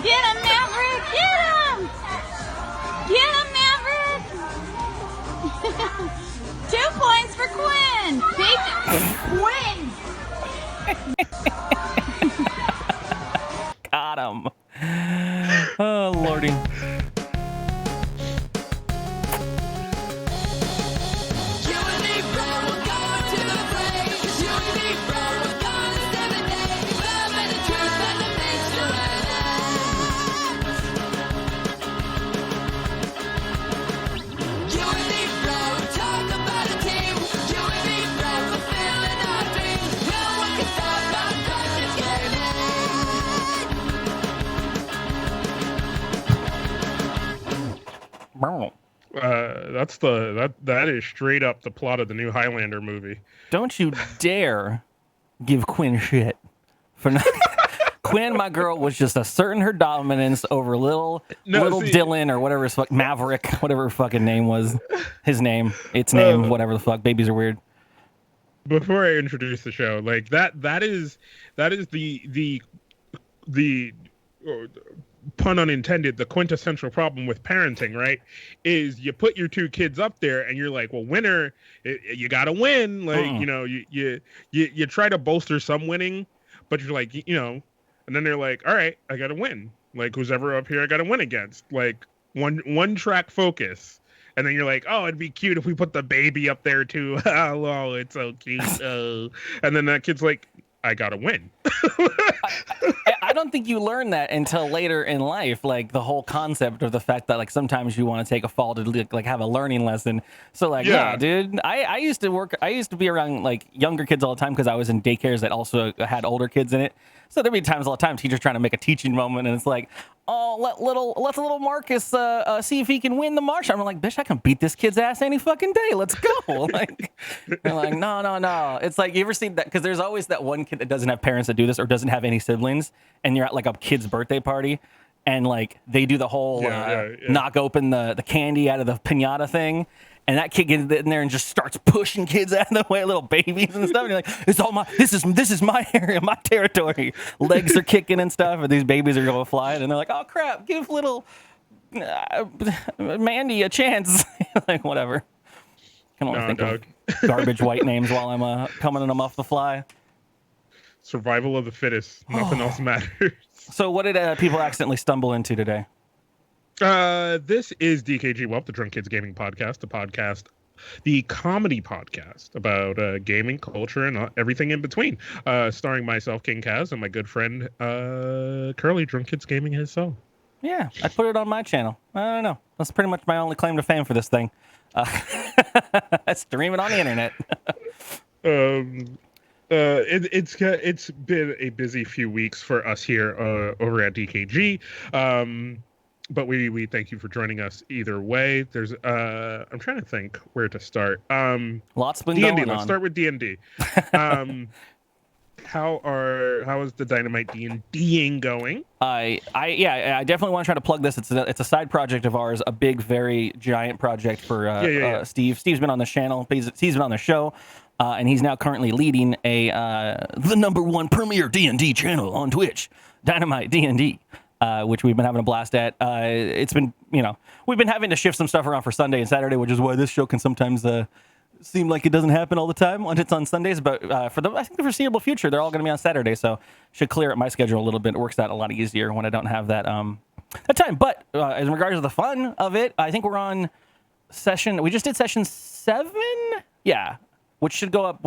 Get him, Maverick! Get him! Get him, Maverick! 2 points for Quinn! Quinn! Got him. Oh, Lordy. That is straight up the plot of the new Highlander movie. Don't you dare give Quinn shit for not. Quinn, my girl, was just asserting her dominance over little Dylan or whatever his Maverick, whatever his fucking name was. His name, its name, whatever the fuck. Babies are weird. Before I introduce the show, like that is the pun unintended, the quintessential problem with parenting, right? Is you put your 2 kids up there and you're like, well, winner, you gotta win. Like, you know, you try to bolster some winning, but you're like, you know, and then they're like, all right, I gotta win. Like, who's ever up here, I gotta win against. Like, one track focus. And then you're like, oh, it'd be cute if we put the baby up there too. Oh, it's so cute. Oh. And then that kid's like, I gotta win. I don't think you learn that until later in life, like the whole concept of the fact that like sometimes you want to take a fall to like have a learning lesson. So like, yeah dude, I used to be around like younger kids all the time because I was in daycares that also had older kids in it. So there'd be times all the time teachers trying to make a teaching moment and it's like, oh, let little Marcus see if he can win the march. I'm like, bitch, I can beat this kid's ass any fucking day. Let's go. Like, they're like, no. It's like, you ever seen that? Because there's always that one kid that doesn't have parents that do this or doesn't have any siblings, and you're at like a kid's birthday party, and like they do the whole knock open the candy out of the piñata thing. And that kid gets in there and just starts pushing kids out of the way, little babies and stuff. And you're like, it's all my, this is my area, my territory. Legs are kicking and stuff, and these babies are going flying. And they're like, oh crap, give little Mandy a chance. Like, whatever. Come on, think of garbage white names while I'm coming at them off the fly. Survival of the fittest. Nothing else matters. So what did people accidentally stumble into today? This is DKGWELP, the Drunk Kids Gaming Podcast, the comedy podcast about gaming, culture, and everything in between. Starring myself, King Kaz, and my good friend Curly, Drunk Kids Gaming himself. Yeah, I put it on my channel. I don't know. That's pretty much my only claim to fame for this thing. Stream it on the internet. It's been a busy few weeks for us here over at DKG. But we thank you for joining us either way. There's I'm trying to think where to start. Lots been D&D, going on. Let's start with D&D. How is the Dynamite D&Ding going? I definitely want to try to plug this. It's a side project of ours, a big, very giant project for Steve. Steve's been on the channel. He's been on the show, and he's now currently leading the #1 premier D&D channel on Twitch, Dynamite D&D. Which we've been having a blast at. It's been, we've been having to shift some stuff around for Sunday and Saturday, which is why this show can sometimes seem like it doesn't happen all the time when it's on Sundays. But I think the foreseeable future, they're all going to be on Saturday, so should clear up my schedule a little bit. It works out a lot easier when I don't have that time. But in regards to the fun of it, I think we're on session. We just did session 7, which should go up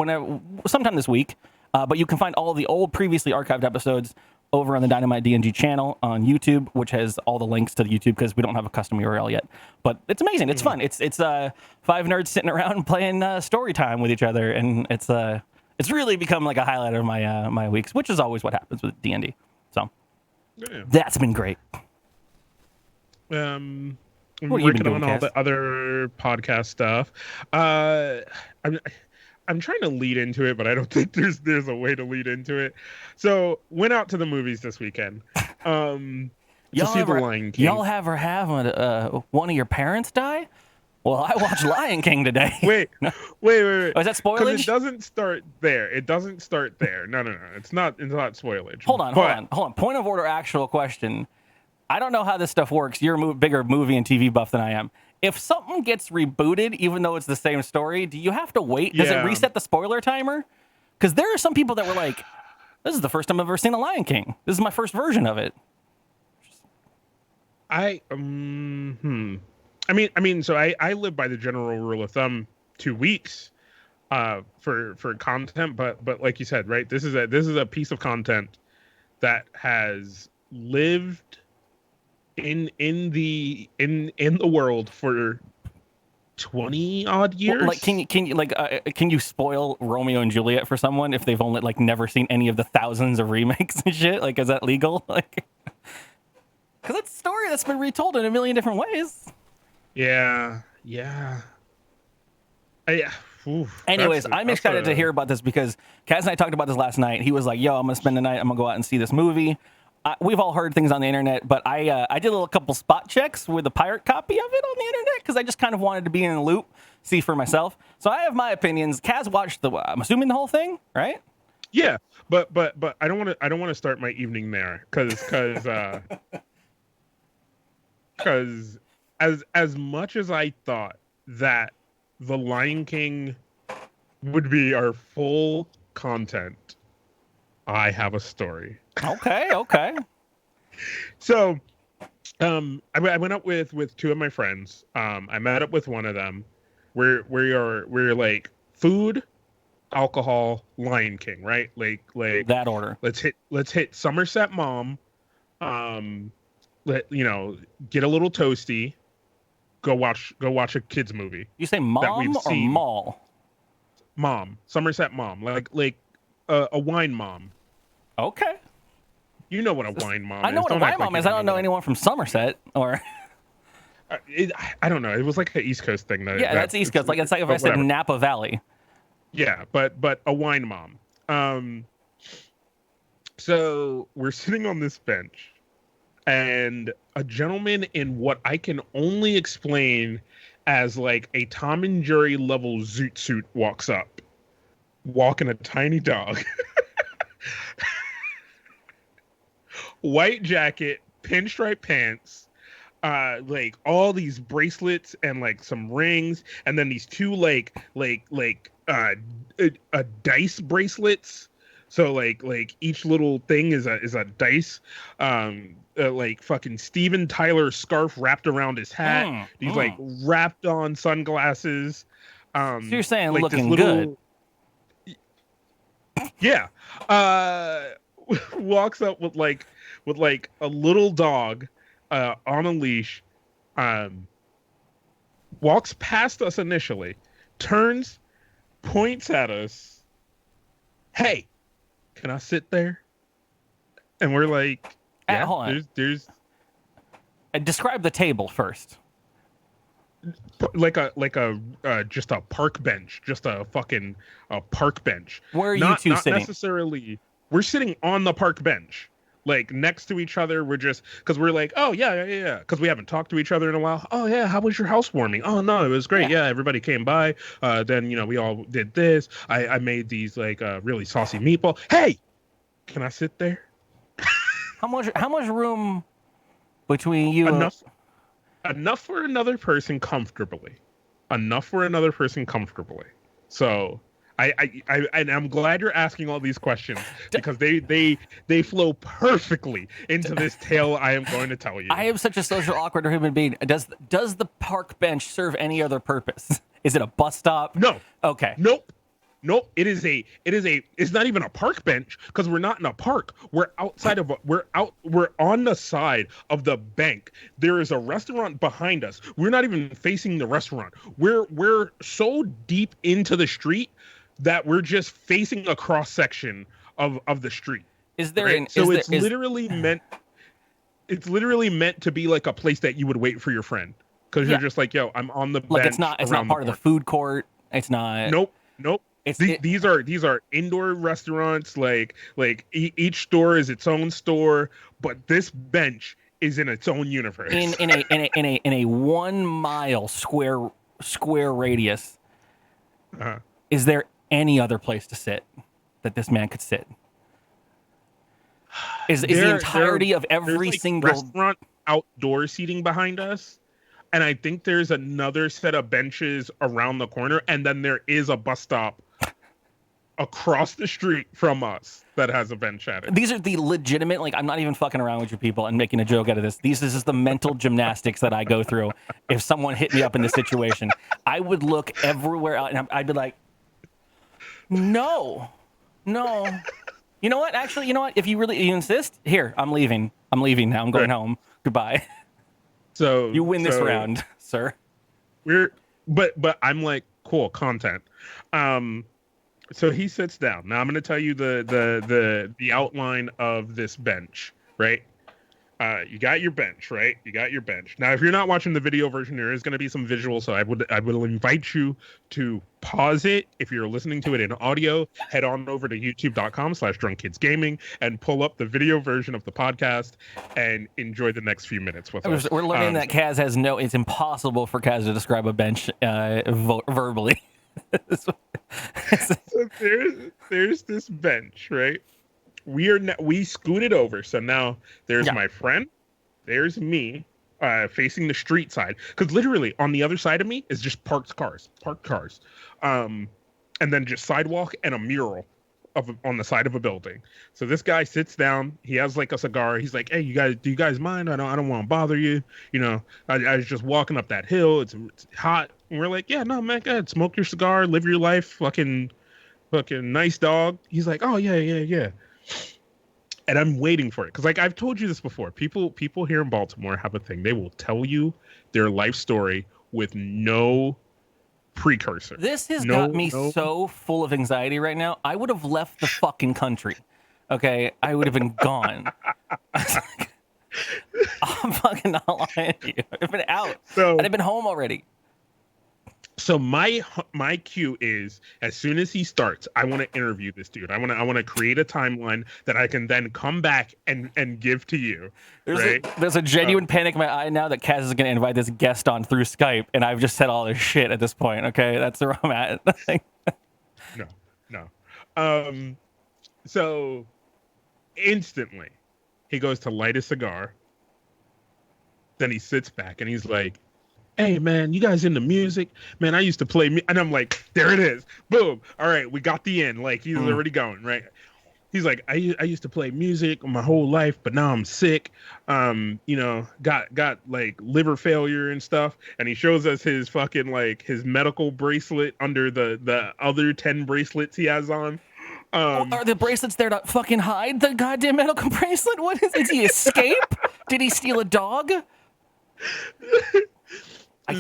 sometime this week. But you can find all of the old previously archived episodes over on the Dynamite D&D channel on YouTube, which has all the links to the YouTube because we don't have a custom URL yet. But it's amazing. It's fun. It's 5 nerds sitting around playing story time with each other, and it's really become like a highlight of my weeks, which is always what happens with D&D. So that's been great. I'm working on all the other podcast stuff. I'm trying to lead into it, but I don't think there's a way to lead into it. So, went out to the movies this weekend to see The Lion King. Y'all ever have one of your parents die? Well, I watched Lion King today. Wait. Oh, is that spoilage? Because it doesn't start there. No. It's not spoilage. Hold on. Point of order, actual question. I don't know how this stuff works. You're a bigger movie and TV buff than I am. If something gets rebooted, even though it's the same story, do you have to wait? Does it reset the spoiler timer? Because there are some people that were like, this is the first time I've ever seen The Lion King. This is my first version of it. I mean, so I live by the general rule of thumb 2 weeks for content, but like you said, right, this is a piece of content that has lived in the world for 20 odd years. Well, like, can you spoil Romeo and Juliet for someone if they've only like never seen any of the thousands of remakes and shit? Like, is that legal? Like, because it's a story that's been retold in a million different ways. Yeah. Anyways, I'm excited to hear about this because Kaz and I talked about this last night. He was like, yo, I'm going to spend the night. I'm going to go out and see this movie. We've all heard things on the internet, but I did a couple spot checks with a pirate copy of it on the internet because I just kind of wanted to be in the loop, see for myself. So I have my opinions. Kaz watched I'm assuming the whole thing, right? Yeah, but I don't want to start my evening there because as much as I thought that The Lion King would be our full content, I have a story. Okay. So, I went up with two of my friends. I met up with one of them. We're like food, alcohol, Lion King, right? Like that order. Let's hit Somerset Mom. Get a little toasty. Go watch a kids movie. You say mom or mall? Mom, Somerset Mom, like a wine mom. Okay. You know what a wine mom is. I know what a wine mom is. I don't know anyone from Somerset or. I don't know. It was like an East Coast thing. That's East Coast. Like it's like if I said Napa Valley. Yeah, but a wine mom. So we're sitting on this bench, and a gentleman in what I can only explain as like a Tom and Jerry level zoot suit walks up, walking a tiny dog. White jacket, pinstripe pants, like all these bracelets and like some rings, and then these two dice bracelets. So like each little thing is a dice. Like fucking Steven Tyler scarf wrapped around his hat. These like wrapped on sunglasses. So you're saying like looking good? Yeah. Walks up with like a little dog on a leash, walks past us initially, turns, points at us. Hey, can I sit there? And we're like, yeah, hold on. there's describe the table first. Like a just a park bench, just a fucking park bench. Where are you two not sitting? Necessarily. We're sitting on the park bench, like next to each other. We're just because we're like, oh yeah, because we haven't talked to each other in a while. Oh yeah, how was your housewarming? Oh no, it was great. Yeah, everybody came by. Then we all did this. I made these like really saucy meatball. Hey, can I sit there? How much room between you? Enough for another person comfortably. So. I'm glad you're asking all these questions because they flow perfectly into this tale I am going to tell you. I am such a social awkward human being. Does the park bench serve any other purpose? Is it a bus stop? No. Okay. Nope. It's not even a park bench because we're not in a park. We're on the side of the bank. There is a restaurant behind us. We're not even facing the restaurant. We're so deep into the street that we're just facing a cross section of the street. Is there right? It's literally meant to be like a place that you would wait for your friend because you're just like, yo, I'm on the bench. Like it's not part of the food court. It's not. Nope. These are indoor restaurants. Like each store is its own store, but this bench is in its own universe. In a 1 mile square square radius, is there any other place to sit that this man could sit? Is the entirety of every single restaurant outdoor seating behind us? And I think there's another set of benches around the corner, and then there is a bus stop across the street from us that has a bench at it. These are the legitimate, like, I'm not even fucking around with you people and making a joke out of this. This is the mental gymnastics that I go through. If someone hit me up in this situation, I would look everywhere out and I'd be like, no. You know what? Actually, you know what? If you insist, here, I'm leaving. I'm leaving now. I'm going home. Goodbye. So you win this round, sir. But I'm like, cool content. So he sits down. Now I'm going to tell you the outline of this bench, right? You got your bench, right? You got your bench. Now, if you're not watching the video version, there is going to be some visual, so I will invite you to pause it. If you're listening to it in audio, head on over to youtube.com/drunkkidsgaming and pull up the video version of the podcast and enjoy the next few minutes with us. We're learning that Kaz has it's impossible for Kaz to describe a bench verbally. So there's this bench, right? We scooted over, so now there's my friend, there's me, facing the street side, because literally on the other side of me is just parked cars, and then just sidewalk and a mural on the side of a building. So this guy sits down, he has like a cigar, he's like, hey, do you guys mind? I don't want to bother you, I was just walking up that hill, it's hot, and we're like, yeah, no man, go ahead, smoke your cigar, live your life, fucking nice dog. He's like, oh yeah. And I'm waiting for it because, like, I've told you this before. People here in Baltimore have a thing. They will tell you their life story with no precursor. This has got me so full of anxiety right now. I would have left the fucking country. Okay, I would have been gone. I'm fucking not lying to you. I've been out. And I've been home already. So my cue is, as soon as he starts, I want to interview this dude. I want to create a timeline that I can then come back and give to you. There's a genuine panic in my eye now that Kaz is going to invite this guest on through Skype, and I've just said all this shit at this point. Okay, that's where I'm at. No. So instantly, he goes to light a cigar. Then he sits back and he's like, hey man, you guys into music? Man, I used to play and I'm like, there it is. Boom. All right, we got the end. Like, he's already going, right? He's like, I used to play music my whole life, but now I'm sick. Got like liver failure and stuff. And he shows us his fucking like his medical bracelet under the other 10 bracelets he has on. Are the bracelets there to fucking hide the goddamn medical bracelet? What is it? Did he escape? Did he steal a dog?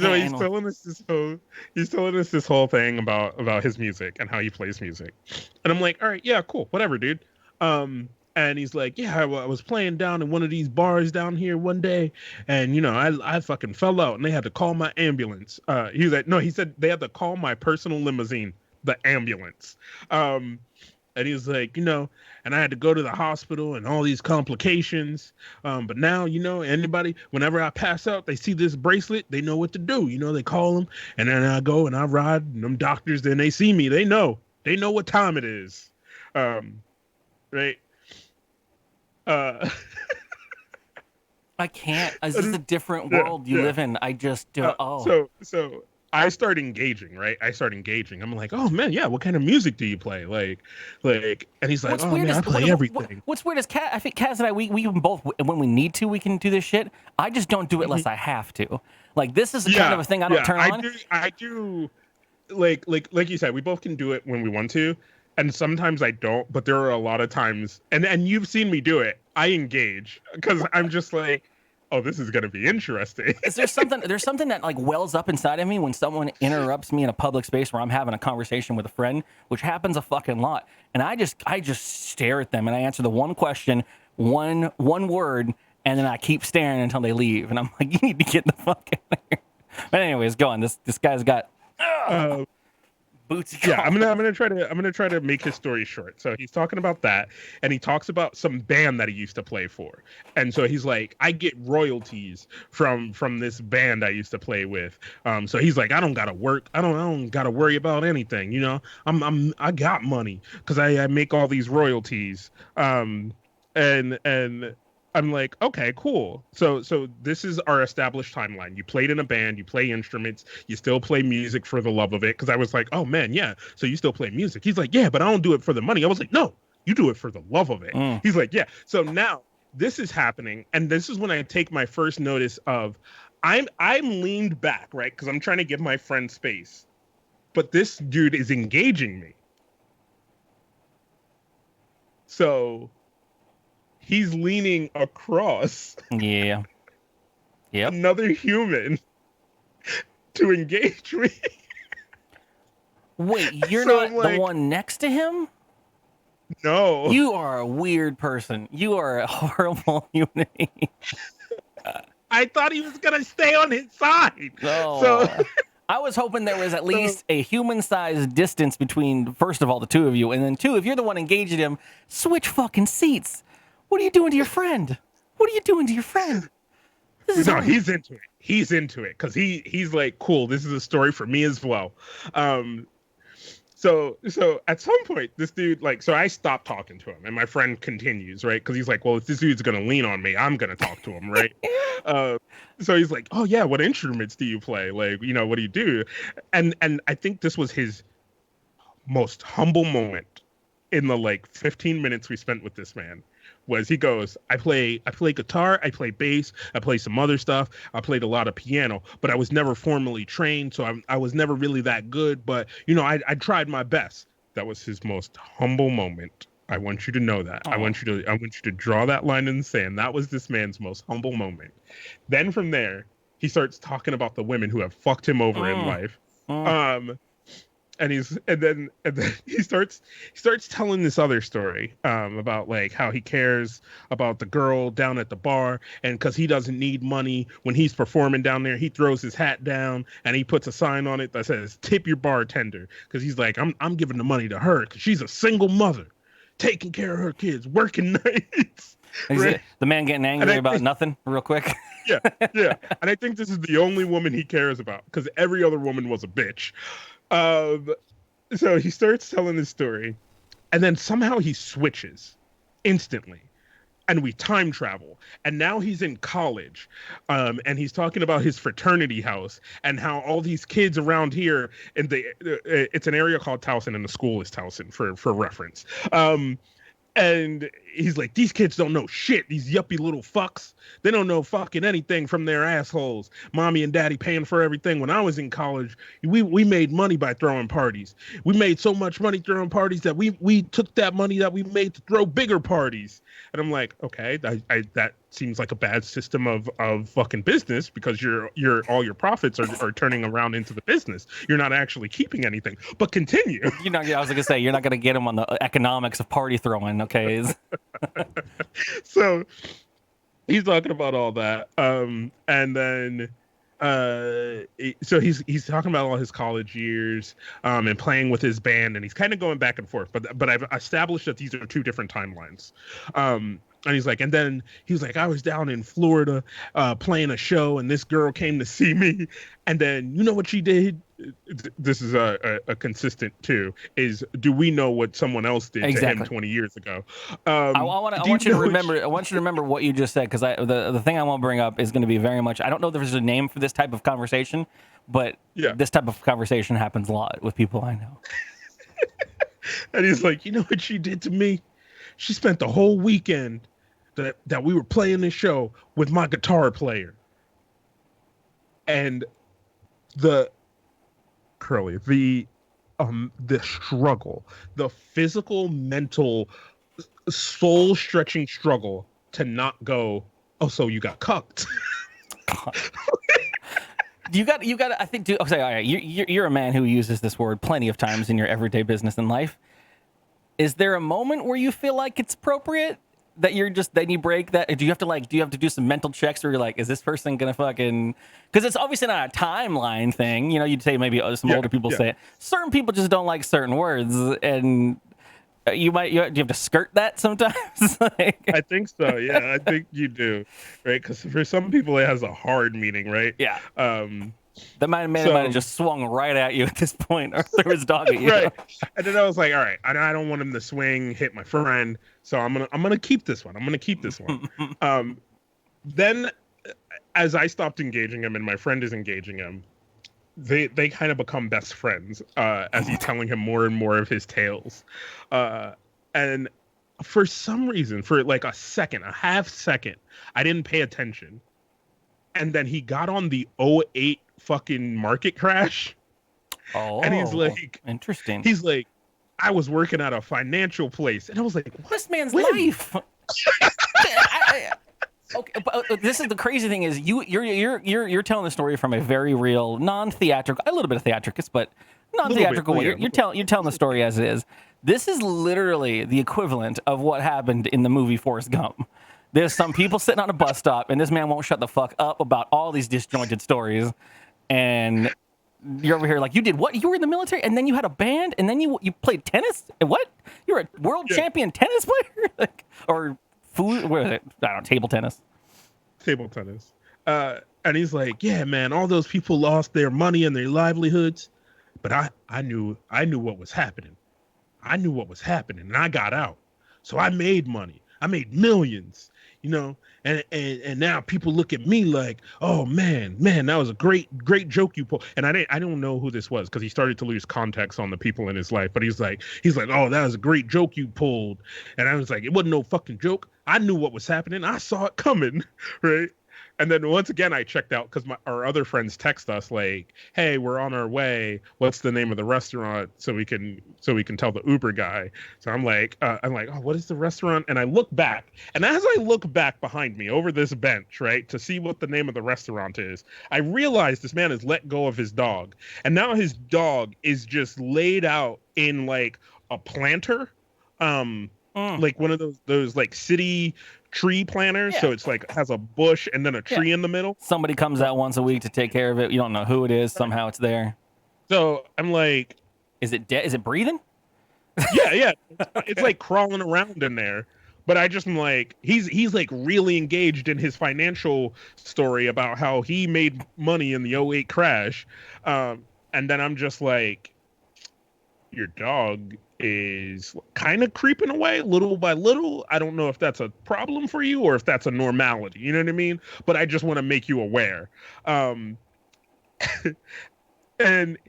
So he's telling us this whole thing about his music and how he plays music, and I'm like, all right, yeah, cool, whatever, dude. And he's like, yeah, I was playing down in one of these bars down here one day, and I fucking fell out, and they had to call my ambulance. He was like, no, he said they had to call my personal limousine, the ambulance. And he was like, and I had to go to the hospital and all these complications. But now, anybody, whenever I pass out, they see this bracelet, they know what to do. They call them, and then I go and I ride, and them doctors, then they see me. They know what time it is. Right. I can't. This is a different world you live in. I just don't. So I start engaging, right? I'm like, oh man, yeah. What kind of music do you play? Like, and he's like, I play everything. What's weird is I think Kaz and I, we can both, when we need to, we can do this shit. I just don't do it unless I have to. Like, this is the kind of a thing I don't turn on. I do, like you said, we both can do it when we want to, and sometimes I don't. But there are a lot of times, and you've seen me do it. I engage because I'm just like, oh, this is gonna be interesting. There's something that like wells up inside of me when someone interrupts me in a public space where I'm having a conversation with a friend, which happens a fucking lot. And I just stare at them and I answer the one question, one word, and then I keep staring until they leave. And I'm like, you need to get the fuck out of here. But anyways, go on. This guy's got. Bootsy Yeah, Collins. I'm gonna try to make his story short. So he's talking about that, and he talks about some band that he used to play for, and so he's like, I get royalties from this band I used to play with. So he's like, I don't gotta work, I don't gotta worry about anything, you know. I got money because I make all these royalties. And I'm like, okay, cool. So this is our established timeline. You played in a band, you play instruments, you still play music for the love of it. Because I was like, oh man, yeah. So you still play music? He's like, yeah, but I don't do it for the money. I was like, no, you do it for the love of it. He's like, yeah. So now this is happening, and this is when I take my first notice of, I'm leaned back, right? Because I'm trying to give my friend space, but this dude is engaging me. So he's leaning across another human to engage me. Wait, you're So not the one next to him? No. You are a weird person. You are a horrible human being. I thought he was going to stay on his side. No. So I was hoping there was at least a human-sized distance between, first of all, the two of you, and then two, if you're the one engaging him, switch fucking seats. What are you doing to your friend? What are you doing to your friend? No, he's into it. He's into it because he's like, cool, this is a story for me as well. So at some point, this dude, like, so I stopped talking to him, and my friend continues, right? Because he's like, well, if this dude's gonna lean on me, I'm gonna talk to him, right? So he's like, oh yeah, what instruments do you play? Like, you know, what do you do? And I think this was his most humble moment in the like 15 minutes we spent with this man. Was he goes, I play guitar, I play bass, I play some other stuff, I played a lot of piano, but I was never formally trained, so I was never really that good, but you know, I tried my best. That was his most humble moment. I want you to know that. I want you to draw that line in the sand. That was this man's most humble moment. Then from there, he starts talking about the women who have fucked him over in life. And then he starts telling this other story about like how he cares about the girl down at the bar, and because he doesn't need money when he's performing down there, he throws his hat down and he puts a sign on it that says "Tip your bartender," because he's like, I'm giving the money to her because she's a single mother, taking care of her kids, working nights. Right? The man getting angry about nothing, real quick. Yeah, and I think this is the only woman he cares about because every other woman was a bitch. So he starts telling his story, and then somehow he switches instantly, and we time travel, and now he's in college, and he's talking about his fraternity house and how all these kids around here, and it's an area called Towson, and the school is Towson for reference. And he's like, these kids don't know shit. These yuppie little fucks. They don't know fucking anything from their assholes. Mommy and daddy paying for everything. When I was in college, we made money by throwing parties. We made so much money throwing parties that we took that money that we made to throw bigger parties. And I'm like, okay, that seems like a bad system of fucking business, because all your profits are turning around into the business. You're not actually keeping anything. But continue. I was gonna say, you're not gonna get him on the economics of party throwing, okay? So he's talking about all that, and then so he's talking about all his college years, and playing with his band, and he's kind of going back and forth, but I've established that these are two different timelines. And he's like, and then he was like, I was down in Florida playing a show, and this girl came to see me, and then you know what she did? This is a consistent too. Is, do we know what someone else did to him 20 years ago? I want you to remember what you just said, because the thing I want to bring up is going to be very much. I don't know if there's a name for this type of conversation, but this type of conversation happens a lot with people I know. And he's like, you know what she did to me? She spent the whole weekend that we were playing this show with my guitar player. And the struggle, the physical, mental, soul-stretching struggle to not go, oh, so you got cucked. You got. I think. Okay, all right. You're a man who uses this word plenty of times in your everyday business and life. Is there a moment where you feel like it's appropriate? that you're just then you break that? Do you have to do some mental checks where you're like, is this person gonna fucking? Because it's obviously not a timeline thing. You know, you'd say maybe some older people say it. Certain people just don't like certain words, and do you have to skirt that sometimes? Like, I think so. Yeah, I think you do, right? Because for some people it has a hard meaning, right? Yeah. That might have just swung right at you at this point, or threw his dog at you. Right. And then I was like, all right, I don't want him to swing, hit my friend, so I'm gonna keep this one. I'm gonna keep this one. Then, as I stopped engaging him and my friend is engaging him, they kind of become best friends as he's telling him more and more of his tales, and for some reason, for like a half second, I didn't pay attention, and then he got on the '08 fucking market crash. Oh, and he's like, interesting. He's like, I was working at a financial place, and I was like, what? This man's life. Okay, but this is the crazy thing is you're telling the story from a very real, non-theatrical, a little bit of theatricus, but non-theatrical way. You're telling the story as it is. This is literally the equivalent of what happened in the movie Forrest Gump. There's some people sitting on a bus stop, and this man won't shut the fuck up about all these disjointed stories. And you're over here like, you did what? You were in the military, and then you had a band, and then you played tennis? And what? You're a world champion tennis player? Like, or food? What is it? I don't know, table tennis. Table tennis. And he's like, yeah, man, all those people lost their money and their livelihoods, but I knew what was happening. I knew what was happening, and I got out. So I made money. I made millions. You know, and now people look at me like, oh man, that was a great joke you pulled. And I don't know who this was because he started to lose context on the people in his life. But he's like, oh, that was a great joke you pulled. And I was like, it wasn't no fucking joke. I knew what was happening. I saw it coming, right? And then once again, I checked out because our other friends text us like, "Hey, we're on our way. What's the name of the restaurant so we can tell the Uber guy?" So I'm like, oh, what is the restaurant? And I look back, and as I look back behind me over this bench, right, to see what the name of the restaurant is, I realize this man has let go of his dog, and now his dog is just laid out in like a planter, like one of those like city tree planters. So it's like has a bush and then a tree in the middle. Somebody comes out once a week to take care of it. You don't know who it is. Somehow it's there. So I'm like, is it dead? Is it breathing? Yeah. It's like crawling around in there. But I just am like, he's like really engaged in his financial story about how he made money in the '08 crash. And then I'm just like, your dog is kind of creeping away little by little. I don't know if that's a problem for you or if that's a normality. You know what I mean? But I just want to make you aware. And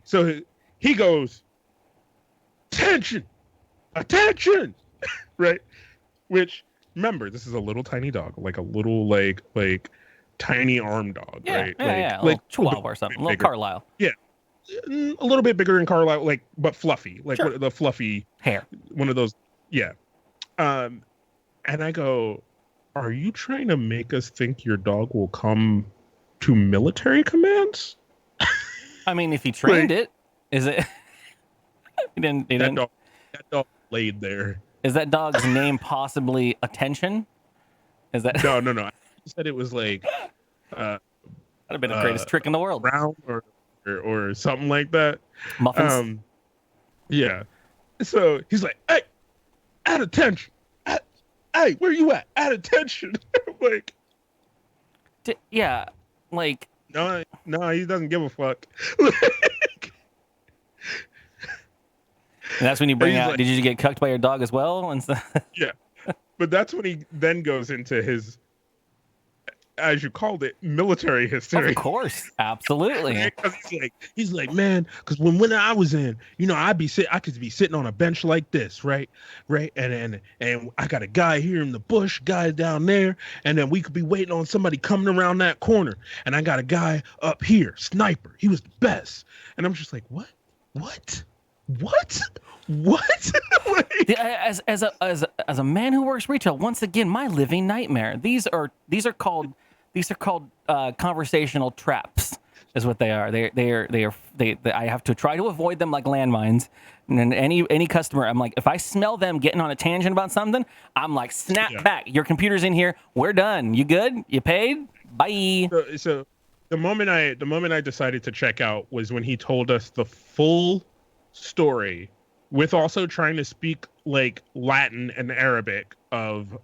so he goes, attention, right? Which, remember, this is a little tiny dog, like a little like tiny arm dog, right? Yeah, like Chihuahua or something, a little Carlisle. Yeah. A little bit bigger than Carlisle, like, but fluffy, like the fluffy hair. One of those, yeah. And I go, are you trying to make us think your dog will come to military commands? I mean, if he trained it, is it? he didn't. That dog laid there. Is that dog's name possibly Attention? Is that? No. I said it was like. That'd have been the greatest trick in the world. Brown or something like that. Muffins. Yeah. So he's like, hey, at attention. Hey, where you at? At attention. Like, yeah, like. No, he doesn't give a fuck. And that's when you bring out. Like, did you get cucked by your dog as well? And yeah, but that's when he then goes into his, as you called it, military history. Of course, absolutely. he's like, man, because when I was in, I could be sitting on a bench like this, right, and I got a guy here in the bush, guy down there, and then we could be waiting on somebody coming around that corner, and I got a guy up here, sniper. He was the best, and I'm just like, what? Like, as a man who works retail, once again, my living nightmare. These are called conversational traps. is what they are. I have to try to avoid them like landmines. And then any customer, I'm like, if I smell them getting on a tangent about something, I'm like, snap back. Your computer's in here. We're done. You good? You paid? Bye. So the moment I decided to check out was when he told us the full story, with also trying to speak like Latin and Arabic of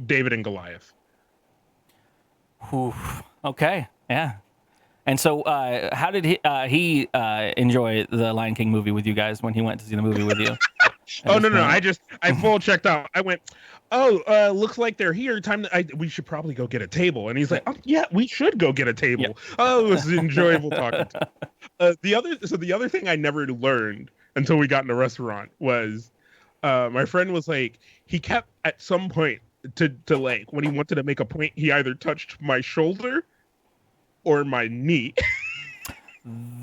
David and Goliath. Oof. Okay. Yeah. And so, how did he enjoy the Lion King movie with you guys when he went to see the movie with you? No. I full checked out. I went, looks like they're here. We should probably go get a table. And he's like, oh, yeah, we should go get a table. Yep. Oh, it was enjoyable talking to him. The other thing I never learned until we got in the restaurant was, my friend was like, he kept at some point to like, when he wanted to make a point, he either touched my shoulder or my knee.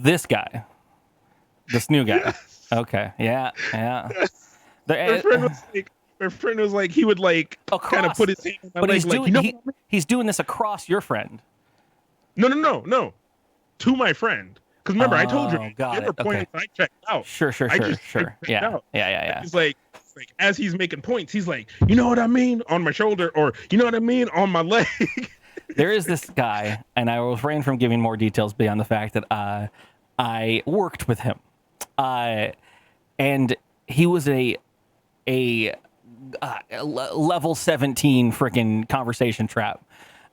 This new guy. Yes. Okay. Yeah. Yes. My friend was like, he would like kind of put his hand on my leg, he's doing this across your friend. No. To my friend. Because remember, I told you, points I checked out. Sure. Yeah. He's like, as he's making points, he's like, you know what I mean? On my shoulder, or you know what I mean? On my leg. There is this guy, and I will refrain from giving more details beyond the fact that I worked with him. And he was a level 17 freaking conversation trap.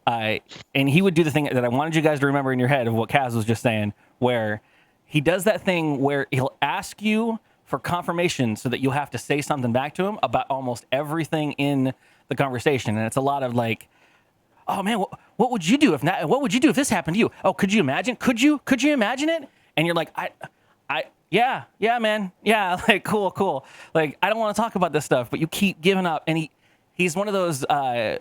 And he would do the thing that I wanted you guys to remember in your head of what Kaz was just saying, where he does that thing where he'll ask you for confirmation so that you'll have to say something back to him about almost everything in the conversation. And it's a lot of like, oh man, what would you do if not? What would you do if this happened to you? Oh, could you imagine? Could you imagine it? And you're like, yeah, man, yeah, like cool. Like I don't want to talk about this stuff, but you keep giving up. And he's one of those.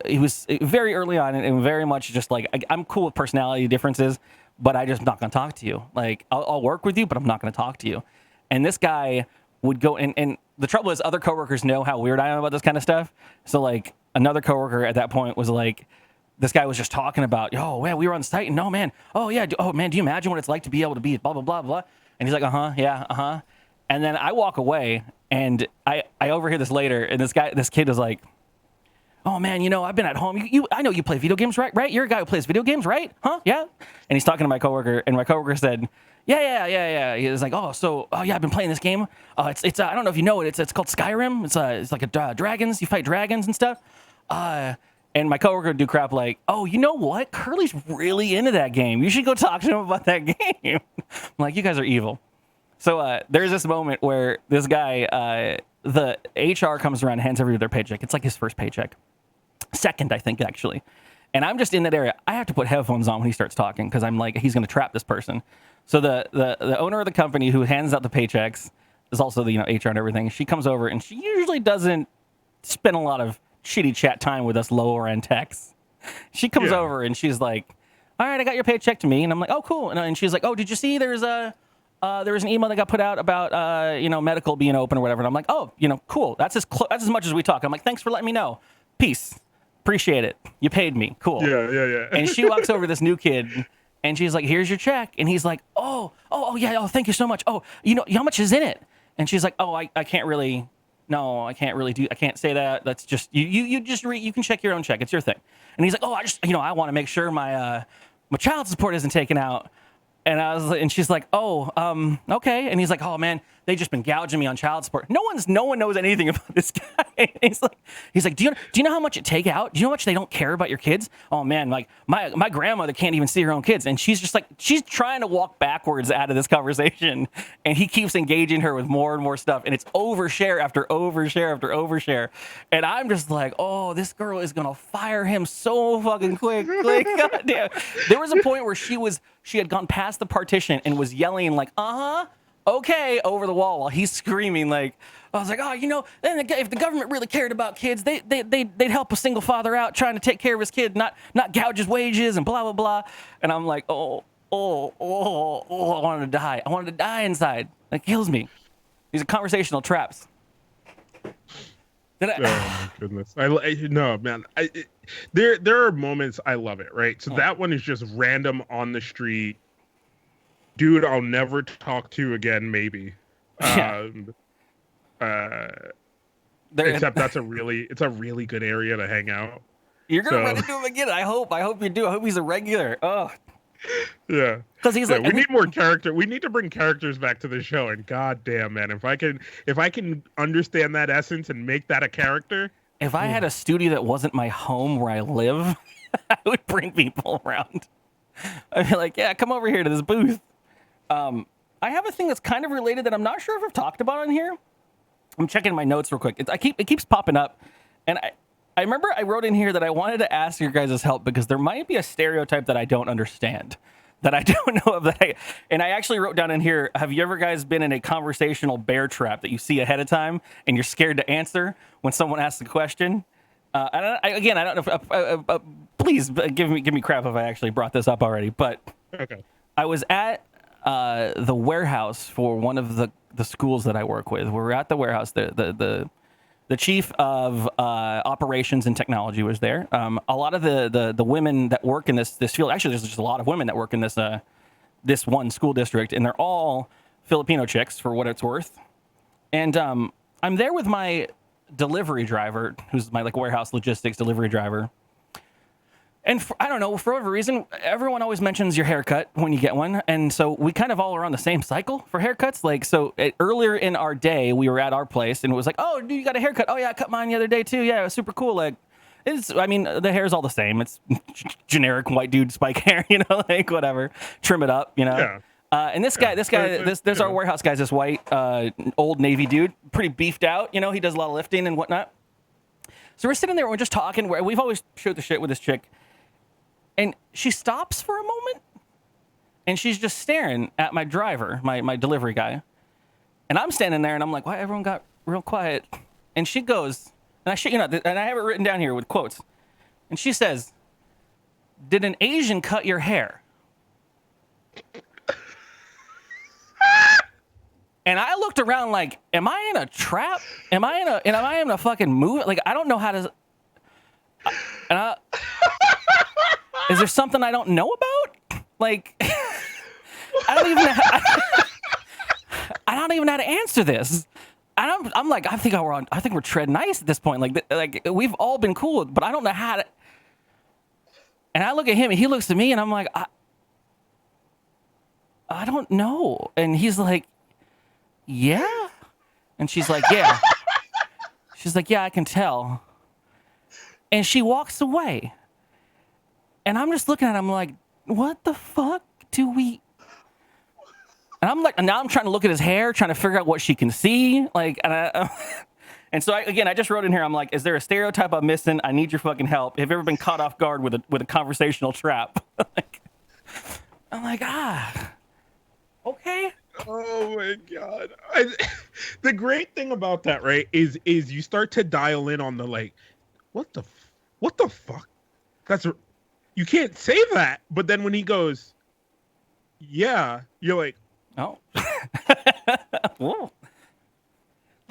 He was very early on and very much just like I'm cool with personality differences, but I just not gonna talk to you. Like I'll work with you, but I'm not gonna talk to you. And this guy would go and the trouble is other coworkers know how weird I am about this kind of stuff. So like another coworker at that point was like, this guy was just talking about, oh, man, we were on site, and no, man, oh, yeah, do you imagine what it's like to be able to be blah, blah, blah, blah? And he's like, yeah. And then I walk away, and I overhear this later, and this kid is like, oh, man, I've been at home. I know you play video games, right? You're a guy who plays video games, right? Huh? Yeah? And he's talking to my coworker, and my coworker said, yeah. He was like, yeah, I've been playing this game. It's I don't know if you know it. It's called Skyrim. It's like a dragons. You fight dragons and stuff. And my coworker would do crap like, oh, you know what? Curly's really into that game. You should go talk to him about that game. I'm like, you guys are evil. So there's this moment where this guy, the HR comes around and hands everybody their paycheck. It's like his first paycheck. Second, I think, actually. And I'm just in that area. I have to put headphones on when he starts talking because I'm like, he's going to trap this person. So the owner of the company who hands out the paychecks is also the HR and everything. She comes over and she usually doesn't spend a lot of shitty chat time with us lower end techs. She comes over and she's like, all right, I got your paycheck to me. And I'm like, oh, cool. And she's like, oh, did you see there was an email that got put out about, medical being open or whatever. And I'm like, oh, cool. That's as much as we talk. I'm like, thanks for letting me know. Peace. Appreciate it. You paid me. Cool. Yeah. And she walks over to this new kid and she's like, here's your check. And he's like, oh, yeah. Oh, thank you so much. Oh, how much is in it? And she's like, oh, I can't really. No, I can't really I can't say that. That's just, you can check your own check. It's your thing. And he's like, oh, I want to make sure my child support isn't taken out. And she's like, oh, okay. And he's like, oh man, they just been gouging me on child support. No one knows anything about this guy. he's like, do you know how much it take out? Do you know how much they don't care about your kids? Oh man, like my grandmother can't even see her own kids. And she's just like, she's trying to walk backwards out of this conversation. And he keeps engaging her with more and more stuff. And it's overshare after overshare after overshare. And I'm just like, oh, this girl is going to fire him so fucking quick. Like, goddamn. There was a point where she had gone past the partition and was yelling like, okay, over the wall while he's screaming like, I was like, oh, then if the government really cared about kids, they'd help a single father out trying to take care of his kid, not gouge his wages and blah, blah, blah. And I'm like, oh, I wanted to die. I wanted to die inside. It kills me. These are conversational traps. Oh my goodness. No, man. There are moments I love it, right? So that one is just random on the street, dude I'll never talk to again, maybe. Yeah. Except it's a really good area to hang out. You're gonna run into him again. I hope you do. I hope he's a regular. Oh, yeah. Because he's like, we need more character. We need to bring characters back to the show. And goddamn, man, if I can understand that essence and make that a character. If I had a studio that wasn't my home where I live, I would bring people around. I'd be like, yeah, come over here to this booth. I have a thing that's kind of related that I'm not sure if I've talked about on here. I'm checking my notes real quick. It keeps popping up, and I remember I wrote in here that I wanted to ask your guys' help because there might be a stereotype that I don't understand, that I don't know of. And I actually wrote down in here, have you ever guys been in a conversational bear trap that you see ahead of time and you're scared to answer when someone asks a question? I don't know if, please give me crap if I actually brought this up already, but okay. I was at the warehouse for one of the schools that I work with. We were at the warehouse. The chief of operations and technology was there. A lot of the women that work in this field, actually, there's just a lot of women that work in this one school district, and they're all Filipino chicks for what it's worth. And I'm there with my delivery driver, who's my warehouse logistics delivery driver. And I don't know, for whatever reason, everyone always mentions your haircut when you get one. And so we kind of all are on the same cycle for haircuts. Earlier in our day, we were at our place and it was like, oh, dude, you got a haircut. Oh, yeah, I cut mine the other day, too. Yeah, it was super cool. The hair's all the same. It's generic white dude spike hair, whatever. Trim it up, Yeah. And this guy, there's our warehouse guy, this white old Navy dude, pretty beefed out. He does a lot of lifting and whatnot. So we're sitting there and we're just talking. We've always shoot the shit with this chick. And she stops for a moment, and she's just staring at my driver, my delivery guy. And I'm standing there, and I'm like, why everyone got real quiet? And she goes, and I have it written down here with quotes. And she says, "Did an Asian cut your hair?" And I looked around like, am I in a trap? Am I in a fucking movie? Like, I don't know how to. Is there something I don't know about? Like, I don't even know how to answer this. I'm like, I think we're treading ice at this point. Like we've all been cool, but I don't know how to. And I look at him, and he looks at me, and I'm like, I don't know. And he's like, yeah. And she's like, yeah. She's like, yeah, I can tell. And she walks away. And I'm just looking at him like, what the fuck do we... And I'm like, now I'm trying to look at his hair, trying to figure out what she can see. And so I just wrote in here, I'm like, is there a stereotype I'm missing? I need your fucking help. Have you ever been caught off guard with a conversational trap? I'm like, okay. Oh my God. The great thing about that, right, is you start to dial in on the what the fuck? You can't say that. But then when he goes, yeah, you're like, oh. Whoa.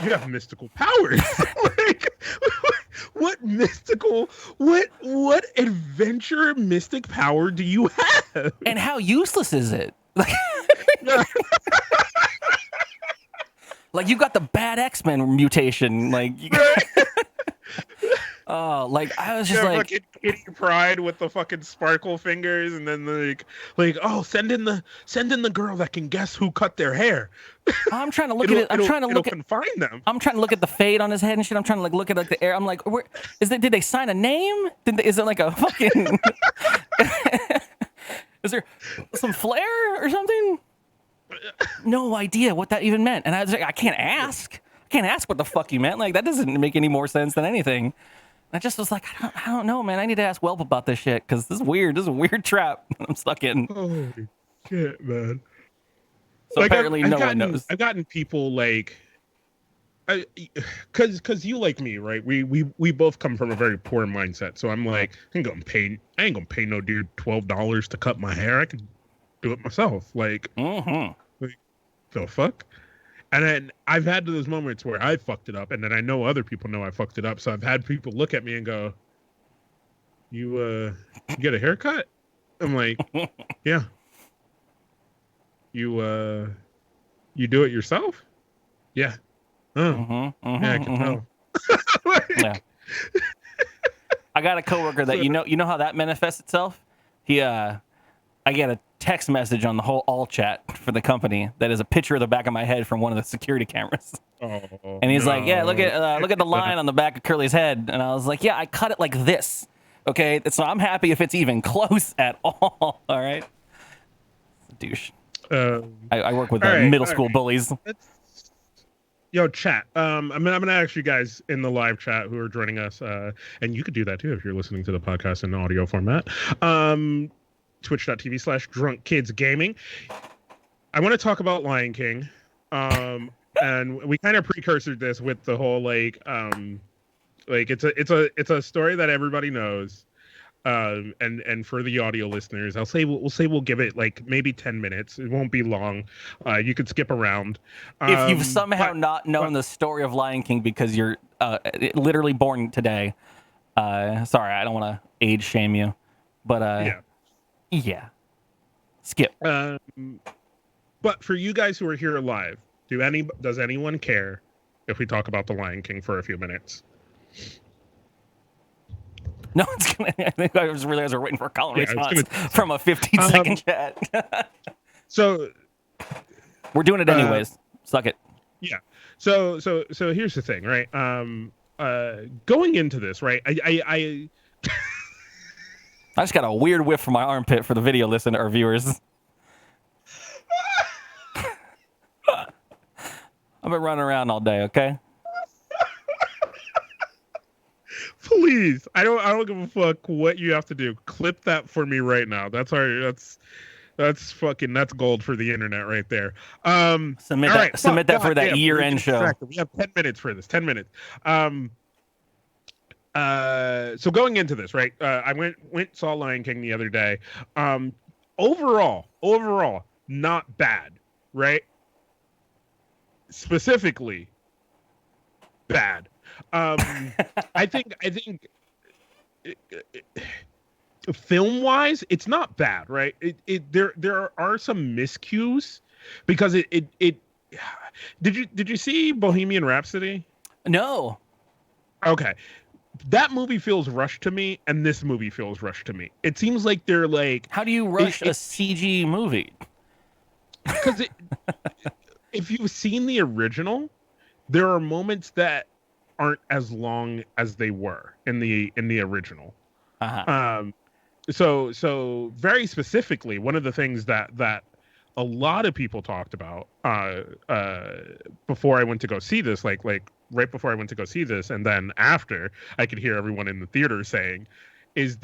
You have mystical powers. What adventure mystic power do you have? And how useless is it? Like you got the bad X-Men mutation. Like, I was just like, fucking Kitty Pryde with the fucking sparkle fingers, and then oh, send in the girl that can guess who cut their hair. I'm trying to look at it. I'm trying to look at confine them. I'm trying to look at the fade on his head and shit. I'm trying to look at the air. I'm like, did they sign a name? Is it like a fucking? Is there some flair or something? No idea what that even meant. And I was like, I can't ask what the fuck you meant. Like, that doesn't make any more sense than anything. I just was like, I don't know, man. I need to ask Welp about this shit because this is weird. This is a weird trap I'm stuck in. Holy shit, man. So apparently no one knows. I've gotten people because you like me, right? We both come from a very poor mindset. So I'm like, I ain't gonna pay no dude $12 to cut my hair. I can do it myself. Like, the fuck? And then I've had those moments where I fucked it up, and then I know other people know I fucked it up. So I've had people look at me and go, "You get a haircut?" I'm like, "Yeah." You do it yourself? Yeah. Oh. Yeah, I can tell. Yeah. I got a coworker that you know how that manifests itself. I get a text message on the whole all chat for the company that is a picture of the back of my head from one of the security cameras. Oh, and he's like, "Yeah, look at the line on the back of Curly's head." And I was like, "Yeah, I cut it like this. Okay, so I'm happy if it's even close at all. All right." Douche. I work with middle school bullies. Yo, chat. I'm gonna ask you guys in the live chat who are joining us, and you could do that too if you're listening to the podcast in audio format. Twitch.tv/drunkkidsgaming. I want to talk about Lion King. And we kind of precursored this with the whole like it's a story that everybody knows. And for the audio listeners, we'll give it like maybe 10 minutes. It won't be long. You could skip around. If you've somehow not known the story of Lion King because you're literally born today, sorry, I don't want to age shame you, but yeah, skip. But for you guys who are here live, does anyone care if we talk about the Lion King for a few minutes? No one's gonna. I think I was realizing we're waiting for a call response from a 15-second chat. So we're doing it anyways. Suck it. Yeah. So here's the thing, right? Going into this, right? I just got a weird whiff from my armpit for the video listener or viewers. I've been running around all day, okay? Please, I don't give a fuck what you have to do. Clip that for me right now. That's gold for the internet right there. Submit that for that year-end show. We have 10 minutes for this. 10 minutes. So going into this, right? I went saw Lion King the other day. Overall, not bad, right? Specifically, bad. I think film wise, it's not bad, right? There are some miscues because it did you see Bohemian Rhapsody? No. Okay. That movie feels rushed to me, and this movie feels rushed to me. It seems like they're like, how do you rush a CG movie? Because if you've seen the original, there are moments that aren't as long as they were in the original. So very specifically, one of the things that a lot of people talked about before I went to go see this, like right before I went to go see this, and then after, I could hear everyone in the theater saying, is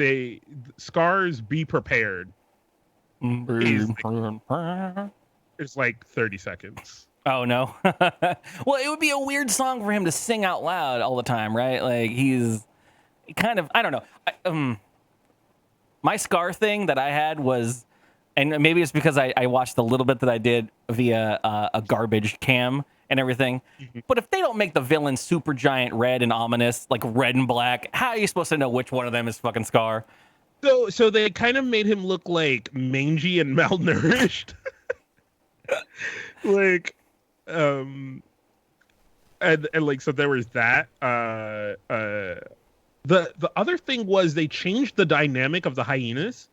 Scar's "Be Prepared" is like 30 seconds. Oh, no. Well, it would be a weird song for him to sing out loud all the time, right? Like, he's kind of, I don't know. My Scar thing that I had was, and maybe it's because I watched the little bit that I did via a garbage cam and everything. But if they don't make the villain super giant red and ominous, like red and black, how are you supposed to know which one of them is fucking Scar? So they kind of made him look like mangy and malnourished. Like, and like, so there was that. The other thing was they changed the dynamic of the hyenas.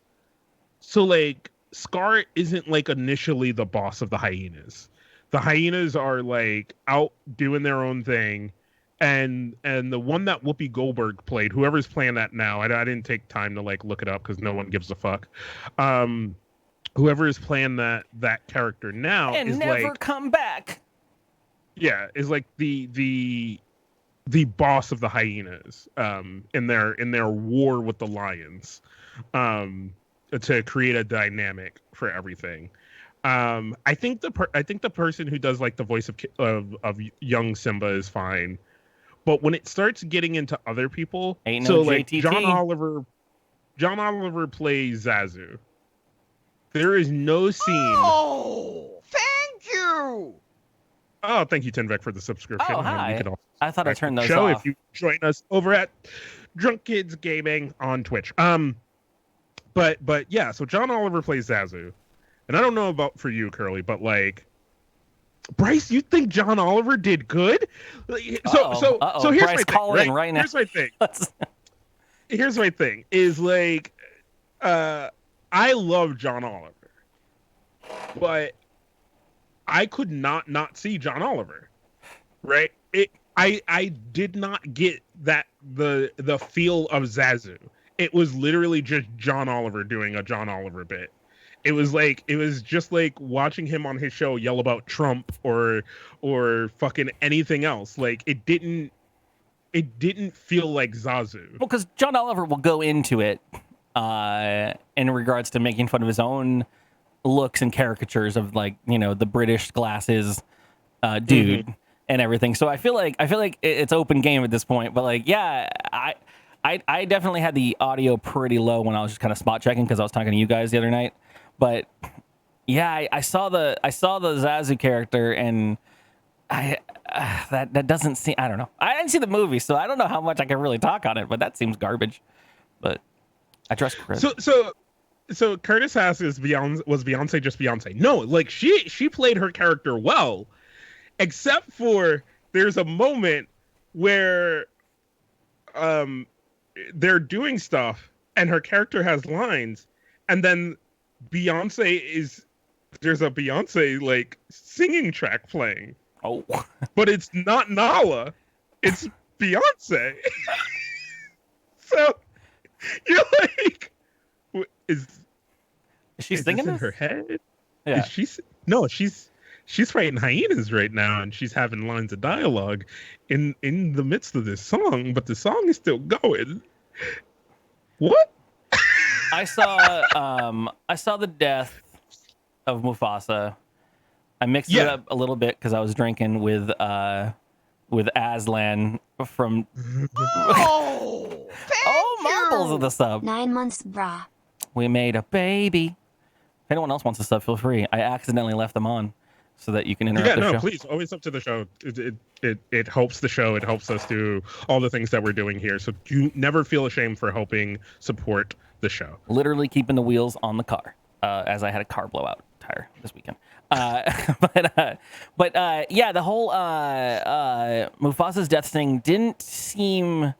So like Scar isn't like initially the boss of the hyenas. The hyenas are like out doing their own thing. And the one that Whoopi Goldberg played, whoever's playing that now, I didn't take time to like look it up because no one gives a fuck. Whoever is playing that character now and is never like, come back. Yeah, is like the boss of the hyenas in their war with the lions, to create a dynamic for everything. I think the person who does like the voice of young Simba is fine, but when it starts getting into other people, ain't no like JTT. John Oliver plays Zazu. There is no scene. Oh, thank you. Oh, thank you, Tinvec, for the subscription. Oh, hi. You can also I thought I turned those show off. if you join us over at Drunk Kids Gaming on Twitch. But yeah, so John Oliver plays Zazu. and I don't know about for you, Curly, but like, Bryce, you think John Oliver did good? So here's Bryce, my call thing, in right now. Here's my thing. Here's my thing is like, I love John Oliver, but I could not see John Oliver, right? I did not get that the feel of Zazu. It was literally just John Oliver doing a John Oliver bit. It was just like watching him on his show yell about Trump or fucking anything else. Like it didn't feel like Zazu. Well, because John Oliver will go into it in regards to making fun of his own looks and caricatures of like, you know, the British glasses dude and everything. So I feel like it's open game at this point. But like, yeah, I definitely had the audio pretty low when I was just kind of spot checking because I was talking to you guys the other night. But yeah, I saw the Zazu character and that doesn't seem, I don't know. I didn't see the movie, so I don't know how much I can really talk on it, but that seems garbage. But I trust Chris. So Curtis asks, was Beyonce just Beyonce? No, like she played her character well, except for there's a moment where they're doing stuff and her character has lines, and then there's a Beyonce like singing track playing. Oh, but it's not Nala, it's Beyonce. So you're like, is she singing in her head? Yeah. She's fighting hyenas right now, and she's having lines of dialogue in the midst of this song, but the song is still going. What? I saw the death of Mufasa. I mixed it up a little bit because I was drinking with Aslan from Oh, Marbles of the sub. 9 months, brah. We made a baby. If anyone else wants to sub, feel free. I accidentally left them on so that you can interrupt the show. Please, always up to the show. It helps the show. It helps us do all the things that we're doing here. So you never feel ashamed for helping support the show. Literally keeping the wheels on the car, as I had a car blowout tire this weekend. But yeah, the whole Mufasa's death thing didn't seem.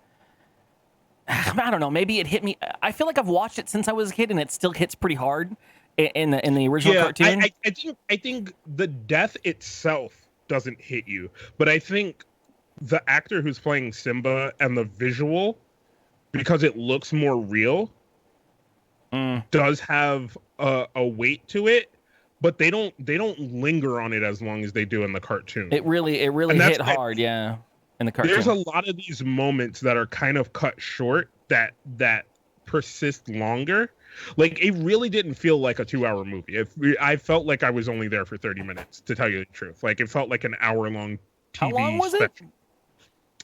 I don't know. Maybe it hit me. I feel like I've watched it since I was a kid, and it still hits pretty hard in the original cartoon. I think the death itself doesn't hit you, but I think the actor who's playing Simba and the visual, because it looks more real, does have a weight to it. But they don't linger on it as long as they do in the cartoon. It really hit hard, yeah. In the cartoon, there's a lot of these moments that are kind of cut short that persist longer. Like it really didn't feel like a 2-hour movie. I felt like I was only there for 30 minutes, to tell you the truth. Like it felt like an hour-long TV. How long was it?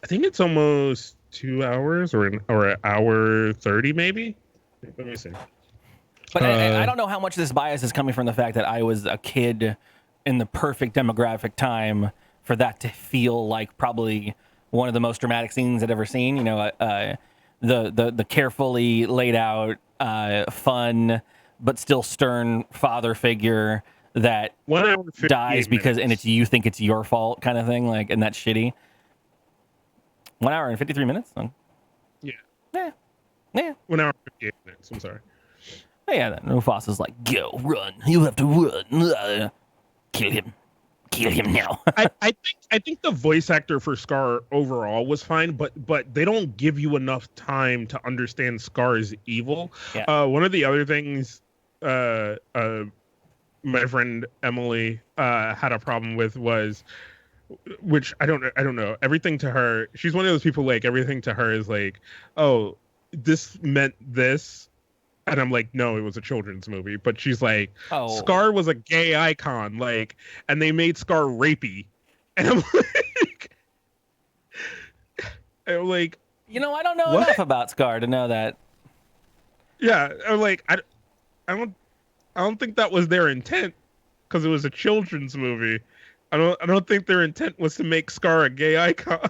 I think it's almost 2 hours or an hour 30, maybe. Let me see. But I don't know how much this bias is coming from the fact that I was a kid in the perfect demographic time for that to feel like probably one of the most dramatic scenes I'd ever seen. You know, the carefully laid out, fun but still stern father figure that dies because and you think it's your fault kind of thing. Like, and that's shitty. 1 hour and 53 minutes. Yeah. 1 hour and 58 minutes. I'm sorry. Yeah, then Mufasa's like, go, run. You have to run. Kill him now. I think the voice actor for Scar overall was fine, but they don't give you enough time to understand Scar's evil. Yeah. One of the other things my friend Emily had a problem with was, which I don't know. Everything to her, she's one of those people like everything to her is like, oh, this meant this. And I'm like, no, it was a children's movie. But she's like, Scar was a gay icon, like, and they made Scar rapey. And I'm like, you know, I don't know enough about Scar to know that. Yeah, I'm like, I don't think that was their intent, because it was a children's movie. I don't think their intent was to make Scar a gay icon.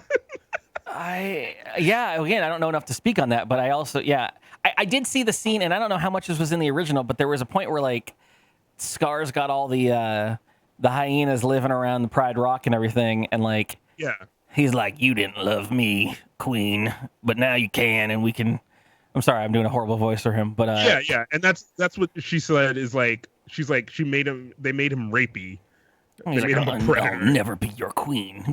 Again, I don't know enough to speak on that, but I also, I did see the scene, and I don't know how much this was in the original, but there was a point where, like, Scar's got all the hyenas living around the Pride Rock and everything, and like, yeah, he's like, you didn't love me, Queen, but now you can, and we can. I'm sorry, I'm doing a horrible voice for him, but yeah, and that's what she said is like, she's like, they made him rapey. They made him a predator. I'll never be your queen.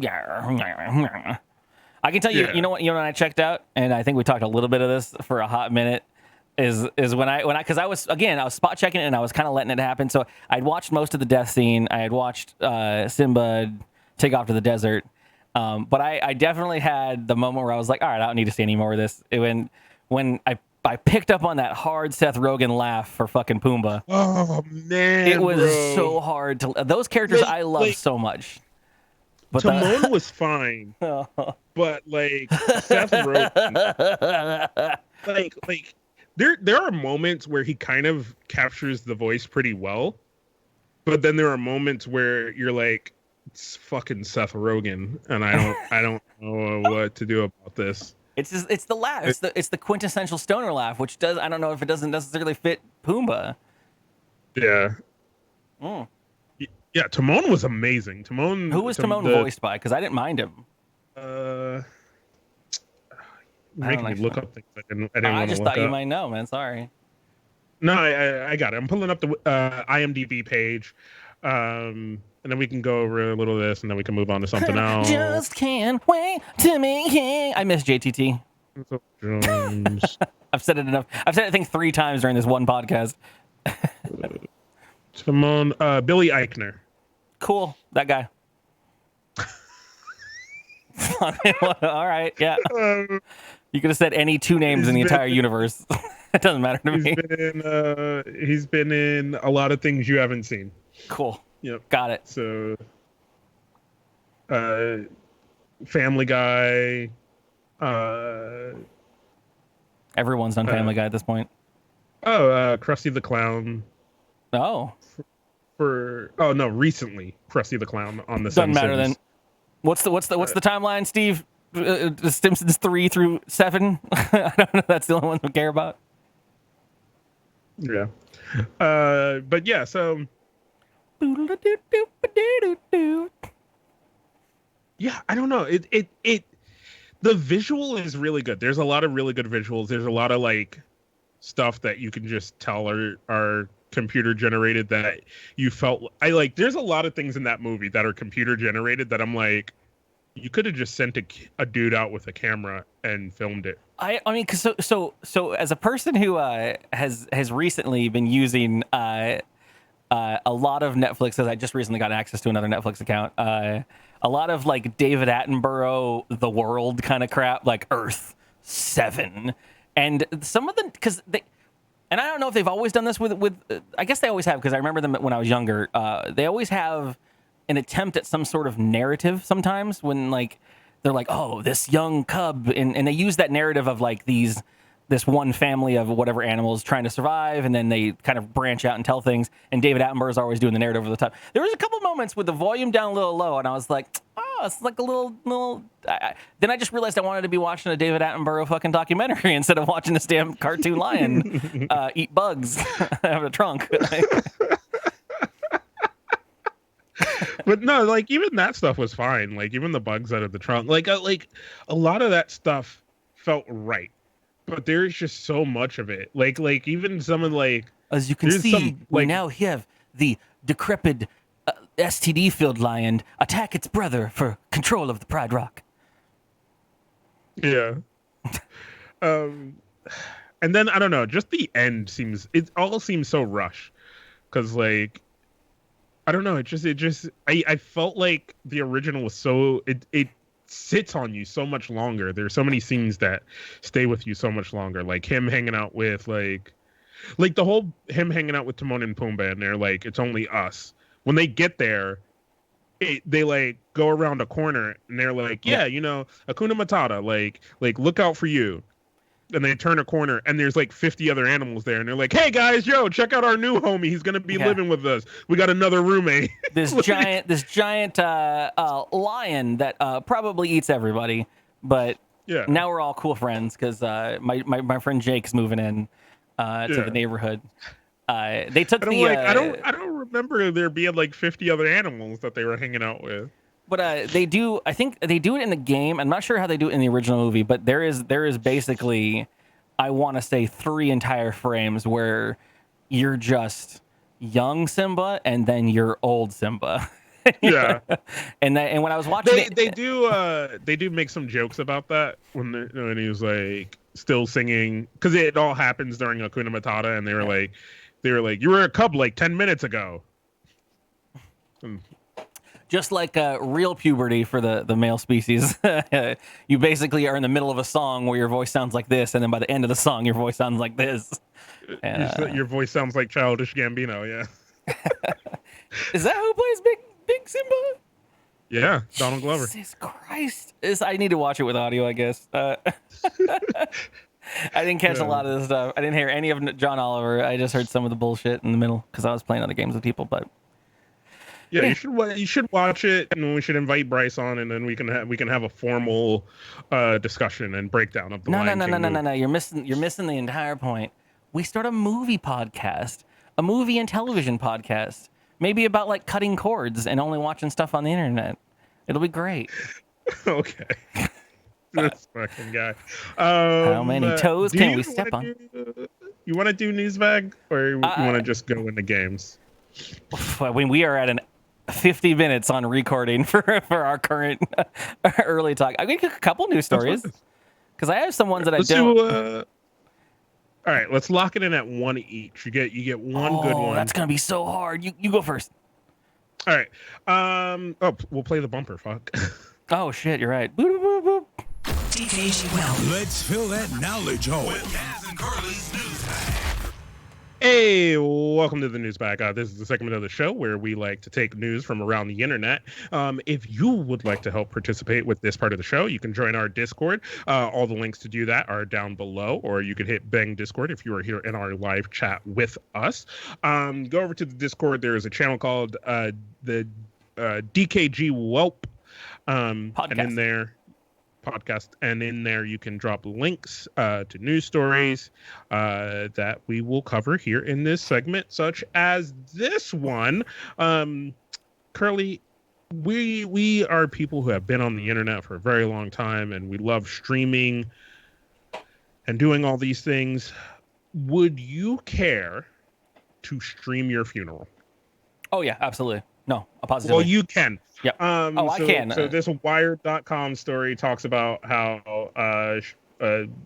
I can tell you, you know what? You know when I checked out, and I think we talked a little bit of this for a hot minute. Is when I because I was spot checking it and I was kind of letting it happen. So I'd watched most of the death scene. I had watched Simba take off to the desert, but I definitely had the moment where I was like, all right, I don't need to see any more of this. When I picked up on that hard Seth Rogen laugh for fucking Pumbaa. Oh man, it was so hard to those characters I love so much. But Timon was fine, but like Seth Rogen, like there are moments where he kind of captures the voice pretty well, but then there are moments where you're like, it's fucking Seth Rogen, and I don't know what to do about this. It's the laugh. It's the quintessential stoner laugh, which I don't know if it doesn't necessarily fit Pumbaa. Yeah. Mm. Yeah, Timon was amazing. Timon. Who was Timon voiced by? Because I didn't mind him. Making me look up things I didn't want to look up. I just thought you might know, man. Sorry. No, I got it. I'm pulling up the IMDb page, and then we can go over a little of this, and then we can move on to something else. Just can't wait to meet. I miss JTT. Jones. I've said it enough. I've said it, I think, 3 times during this one podcast. Timon, Billy Eichner. Cool, that guy. All right, yeah. You could have said any 2 names in the entire universe. It doesn't matter to me. He's been in a lot of things you haven't seen. Cool. Yep. Got it. So, Family Guy. Everyone's done Family Guy at this point. Krusty the Clown. Oh. Recently Krusty the Clown on the Doesn't Simpsons. matter then. What's the timeline, Steve? Simpsons 3 through 7. I don't know. That's the only one we care about. Yeah. But yeah. So. Yeah, I don't know. The visual is really good. There's a lot of really good visuals. There's a lot of like stuff that you can just tell are computer generated that you felt. There's a lot of things in that movie that are computer generated that I'm like, you could have just sent a dude out with a camera and filmed it. I mean, cause so as a person who has recently been using a lot of Netflix, as I just recently got access to another Netflix account. A lot of like David Attenborough, The World kind of crap, like Earth 7, and some of them and I don't know if they've always done this with I guess they always have, because I remember them when I was younger. They always have an attempt at some sort of narrative sometimes when like they're like, oh, this young cub, and they use that narrative of like this one family of whatever animals trying to survive, and then they kind of branch out and tell things. And David Attenborough is always doing the narrative over the top. There was a couple moments with the volume down a little low, and I was like, oh, it's like a little. Then I just realized I wanted to be watching a David Attenborough fucking documentary instead of watching this damn cartoon lion eat bugs out of a trunk. But no, like even that stuff was fine. Like even the bugs out of the trunk, like a lot of that stuff felt right. But there's just so much of it. Like even some of as you can see, we now have the decrepit STD-filled lion attack its brother for control of the Pride Rock. Yeah. And then I don't know, just the end it all seems so rushed. Cause like I don't know, I felt like the original was so it sits on you so much longer. There's so many scenes that stay with you so much longer. Like him hanging out with like the whole him hanging out with Timon and Pumbaa, and they're like, it's only us. When they get there, they like go around a corner and they're like, yeah, you know, Hakuna Matata, like look out for you. And they turn a corner and there's like 50 other animals there, and they're like, hey guys, check out our new homie. He's gonna be living with us. We got another roommate. This giant lion that probably eats everybody, but now we're all cool friends because my friend Jake's moving in to the neighborhood. They took the. I don't remember there being like 50 other animals that they were hanging out with. But they do. I think they do it in the game. I'm not sure how they do it in the original movie, but there is basically, I want to say, 3 entire frames where you're just young Simba and then you're old Simba. Yeah. And when I was watching they do make some jokes about that when he was like still singing, because it all happens during Hakuna Matata, and they were like, you were a cub like 10 minutes ago. Just like real puberty for the male species, you basically are in the middle of a song where your voice sounds like this, and then by the end of the song, your voice sounds like this. And, your voice sounds like Childish Gambino, yeah. Is that who plays Big Simba? Yeah, Donald Glover. Jesus Christ! I need to watch it with audio, I guess. I didn't catch a lot of this stuff. I didn't hear any of John Oliver. I just heard some of the bullshit in the middle because I was playing other games with people, but. Yeah, you should watch it, and we should invite Bryce on, and then we can have a formal discussion and breakdown of the Lion King movie. No. You're missing the entire point. We start a movie podcast, a movie and television podcast, maybe about like cutting cords and only watching stuff on the internet. It'll be great. Okay. This fucking guy. How many toes can we step on? You want to do Newsbag, or you want to just go into games? When we are at 50 minutes on recording for our current early talk. I got a couple news stories because I have some ones that I don't. All right, let's lock it in at 1 each. You get one good one. That's gonna be so hard. You go first. All right. We'll play the bumper. Fuck. Oh shit, you're right. Boop, boop, boop. DKGWELP. Let's fill that knowledge hole with Kaz and Curly's News Bag. Hey, welcome to the News Bag. This is the segment of the show where we like to take news from around the internet. If you would like to help participate with this part of the show, you can join our Discord. All the links to do that are down below, or you could hit Bang Discord if you are here in our live chat with us. Go over to the Discord. There is a channel called the DKGWELP, and in there. Podcast, and in there you can drop links to news stories that we will cover here in this segment, such as this one. Curly, we are people who have been on the internet for a very long time, and we love streaming and doing all these things. Would you care to stream your funeral? Oh yeah, absolutely. No, positively. Well, you can. Yep. I can. So this Wired.com story talks about how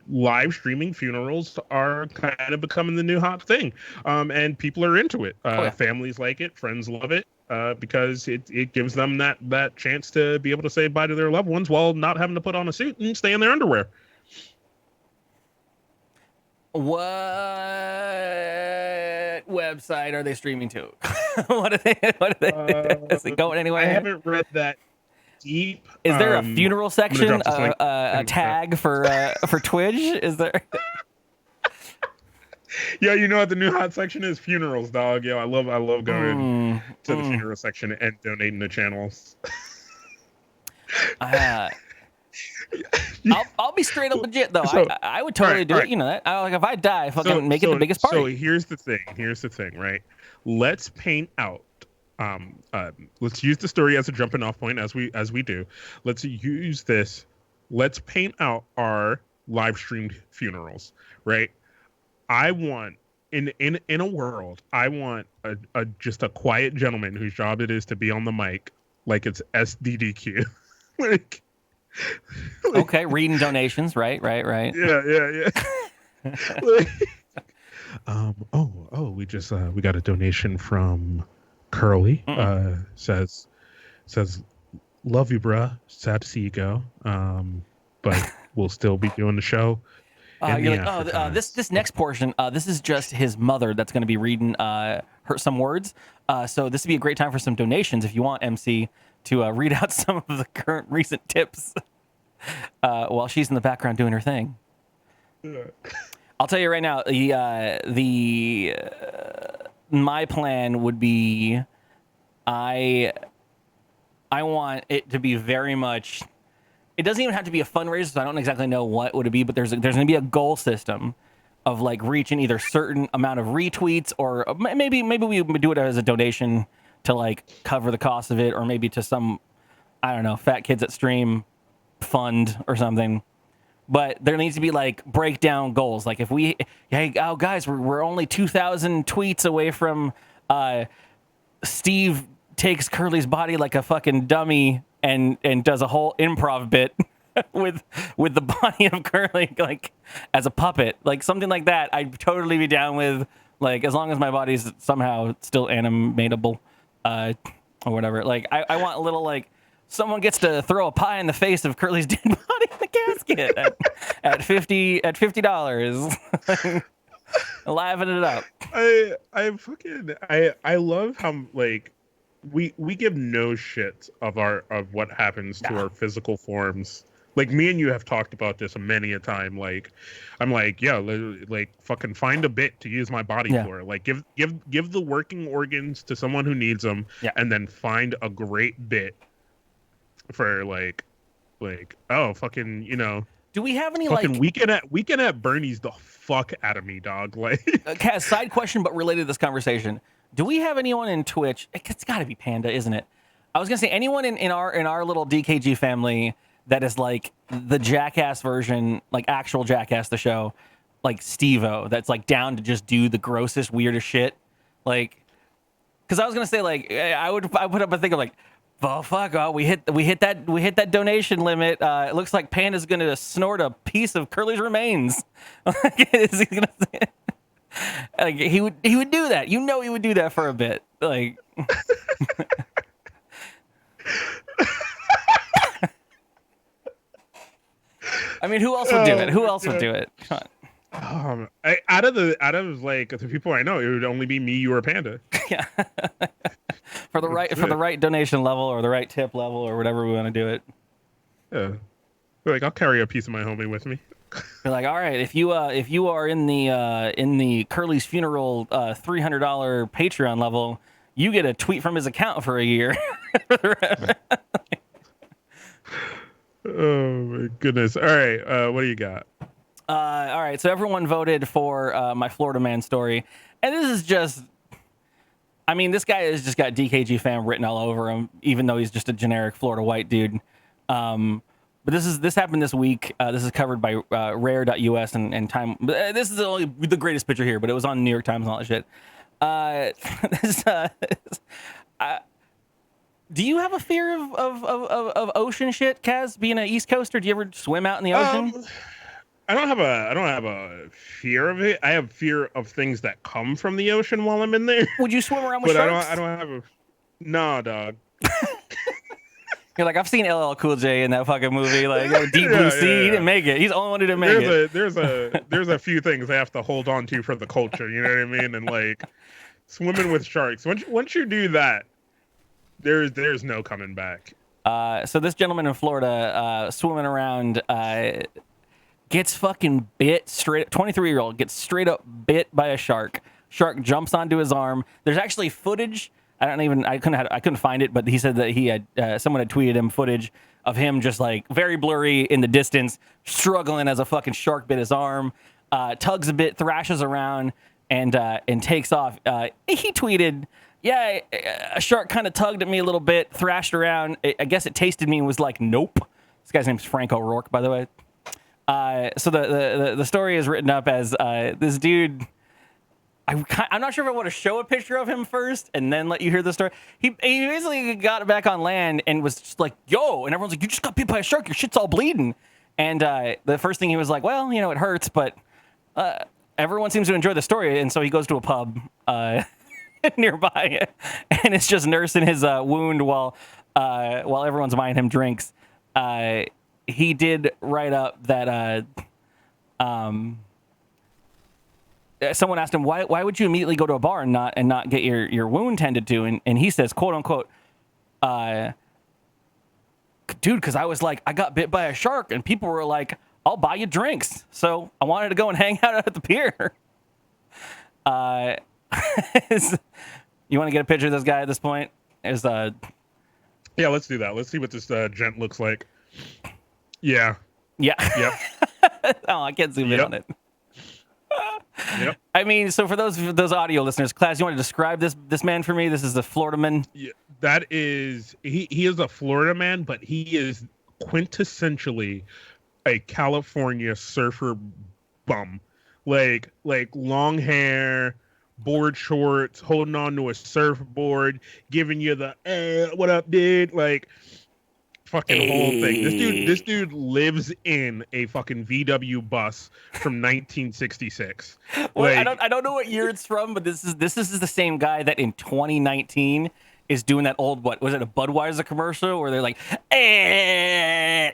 live streaming funerals are kind of becoming the new hot thing, and people are into it. Families like it, friends love it, because it gives them that chance to be able to say bye to their loved ones while not having to put on a suit and stay in their underwear. What website are they streaming to? What are they? Is it going anywhere? I haven't read that deep. Is there a funeral section? A tag for Twitch? Is there? Yeah, you know what the new hot section is? Funerals, dog. Yo, I love going to the funeral section and donating to channels. I'll be straight up legit though. I would totally do it. You know that. Like if I die, fucking make it the biggest party. So here's the thing, right? Let's paint out. Let's use the story as a jumping off point, as we do. Let's use this. Let's paint out our live streamed funerals, right? I want in a world, I want a just a quiet gentleman whose job it is to be on the mic, like it's SDDQ, like. Okay, reading donations, right. Yeah. We got a donation from Curly. Says, love you, bruh. Sad to see you go. But we'll still be doing the show. You're like, this next portion, this is just his mother that's going to be reading some words. So this would be a great time for some donations if you want MC to read out some of the current recent tips while she's in the background doing her thing. I'll tell you right now, my plan would be, I want it to be very much. It doesn't even have to be a fundraiser, so I don't exactly know what would it be, but there's going to be a goal system of like reaching either certain amount of retweets or maybe we do it as a donation to like cover the cost of it, or maybe to some, I don't know, Fat Kids at Stream fund or something. But there needs to be like breakdown goals. Like if we, hey, oh guys, we're only 2,000 tweets away from Steve takes Curly's body like a fucking dummy and does a whole improv bit with the body of Curly like as a puppet, like something like that. I'd totally be down with, like, as long as my body's somehow still animatable, or whatever. Like I want a little, like, someone gets to throw a pie in the face of Curly's dead body in the casket at $50. Laughing it up. I love how, like, we give no shits of what happens to our physical forms. Like, me and you have talked about this many a time. Like, I'm like, yeah, like fucking find a bit to use my body for. Like, give the working organs to someone who needs them, and then find a great bit for like oh, fucking, you know. Do we have any fucking like weekend at Bernie's the fuck out of me, dog? Like, side question, but related to this conversation. Do we have anyone in Twitch? It's got to be Panda, isn't it? I was gonna say anyone in our little DKG family that is like the Jackass version, like actual Jackass the show, like Steve-O, that's like down to just do the grossest, weirdest shit. Like, because I was gonna say, like, I put up a thing of like, oh fuck, we hit that donation limit. It looks like Panda's gonna snort a piece of Curly's remains. Is he gonna say it? Like, he would do that. You know, he would do that for a bit. Like, I mean, who else would do it? Who else would do it? Come on. Out of like the people I know, it would only be me, you, or Panda. Yeah. for the right donation level or the right tip level or whatever we want to do it. Yeah. Like, I'll carry a piece of my homie with me. You're like, all right, if you are in the Curly's funeral $300 Patreon level, you get a tweet from his account for a year. Oh my goodness! All right, what do you got? All right, so everyone voted for my Florida man story, and this is just, I mean, this guy has just got DKG fam written all over him, even though he's just a generic Florida white dude. But this happened this week. This is covered by Rare.us and Time. This is only the greatest picture here, but it was on New York Times and all that shit. Do you have a fear of ocean shit, Kaz? Being an East Coaster, do you ever swim out in the ocean? I don't have a fear of it. I have fear of things that come from the ocean while I'm in there. Would you swim around with sharks? I don't have a. No, dog. You're like, I've seen LL Cool J in that fucking movie, like Deep Blue Sea. He didn't make it. He's the only one who didn't make it. There's a few things I have to hold on to for the culture. You know what I mean? And like swimming with sharks. Once you do that, there's no coming back. So this gentleman in Florida, swimming around, gets fucking bit straight. 23-year-old gets straight up bit by a shark. Shark jumps onto his arm. There's actually footage. I couldn't find it, but he said that he had someone had tweeted him footage of him just like very blurry in the distance, struggling as a fucking shark bit his arm, tugs a bit, thrashes around, and takes off. He tweeted, "Yeah, a shark kind of tugged at me a little bit, thrashed around. I guess it tasted me and was like, nope." This guy's name's Frank O'Rourke, by the way. So the story is written up as this dude. I'm not sure if I want to show a picture of him first and then let you hear the story. He basically got back on land and was just like, yo, and everyone's like, you just got bit by a shark, your shit's all bleeding. And the first thing he was like, well, you know, it hurts, but everyone seems to enjoy the story. And so he goes to a pub nearby and it's just nursing his wound while everyone's buying him drinks. He did write up that someone asked him, why would you immediately go to a bar and not get your wound tended to? And he says, quote unquote, dude, because I was like, I got bit by a shark and people were like, I'll buy you drinks. So I wanted to go and hang out at the pier. You want to get a picture of this guy at this point? Yeah, let's do that. Let's see what this gent looks like. Yeah. Yeah. Yep. Oh, I can't zoom in on it. Yep. I mean, so for those audio listeners, Class, you want to describe this man for me? This is the Florida man. Yeah, that is he is a Florida man, but he is quintessentially a California surfer bum. Like long hair, board shorts, holding on to a surfboard, giving you the what up, dude? Like fucking whole thing. This dude lives in a fucking VW bus from 1966. Well, Like, I don't know what year it's from, but this is the same guy that in 2019 is doing that old, what was it, a Budweiser commercial where they're like, yeah,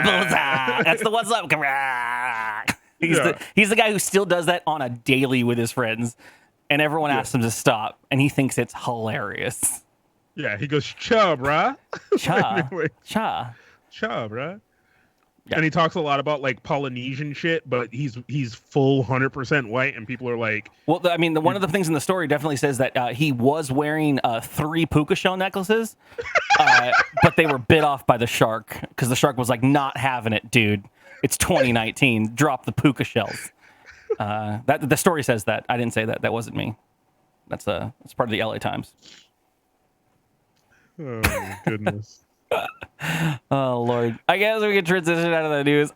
bullseye. That's the what's up. He's the guy who still does that on a daily with his friends, and everyone asks him to stop, and he thinks it's hilarious. Yeah, he goes, cha, bruh. Cha. Cha, bruh. Yeah. And he talks a lot about like Polynesian shit, but he's full 100% white, and people are like, well, I mean, one of the things in the story definitely says that he was wearing 3 puka shell necklaces, but they were bit off by the shark because the shark was like, not having it, dude. It's 2019. Drop the puka shells. That the story says that. I didn't say that. That wasn't me. That's part of the LA Times. oh my goodness. Oh Lord! I guess we can transition out of the news.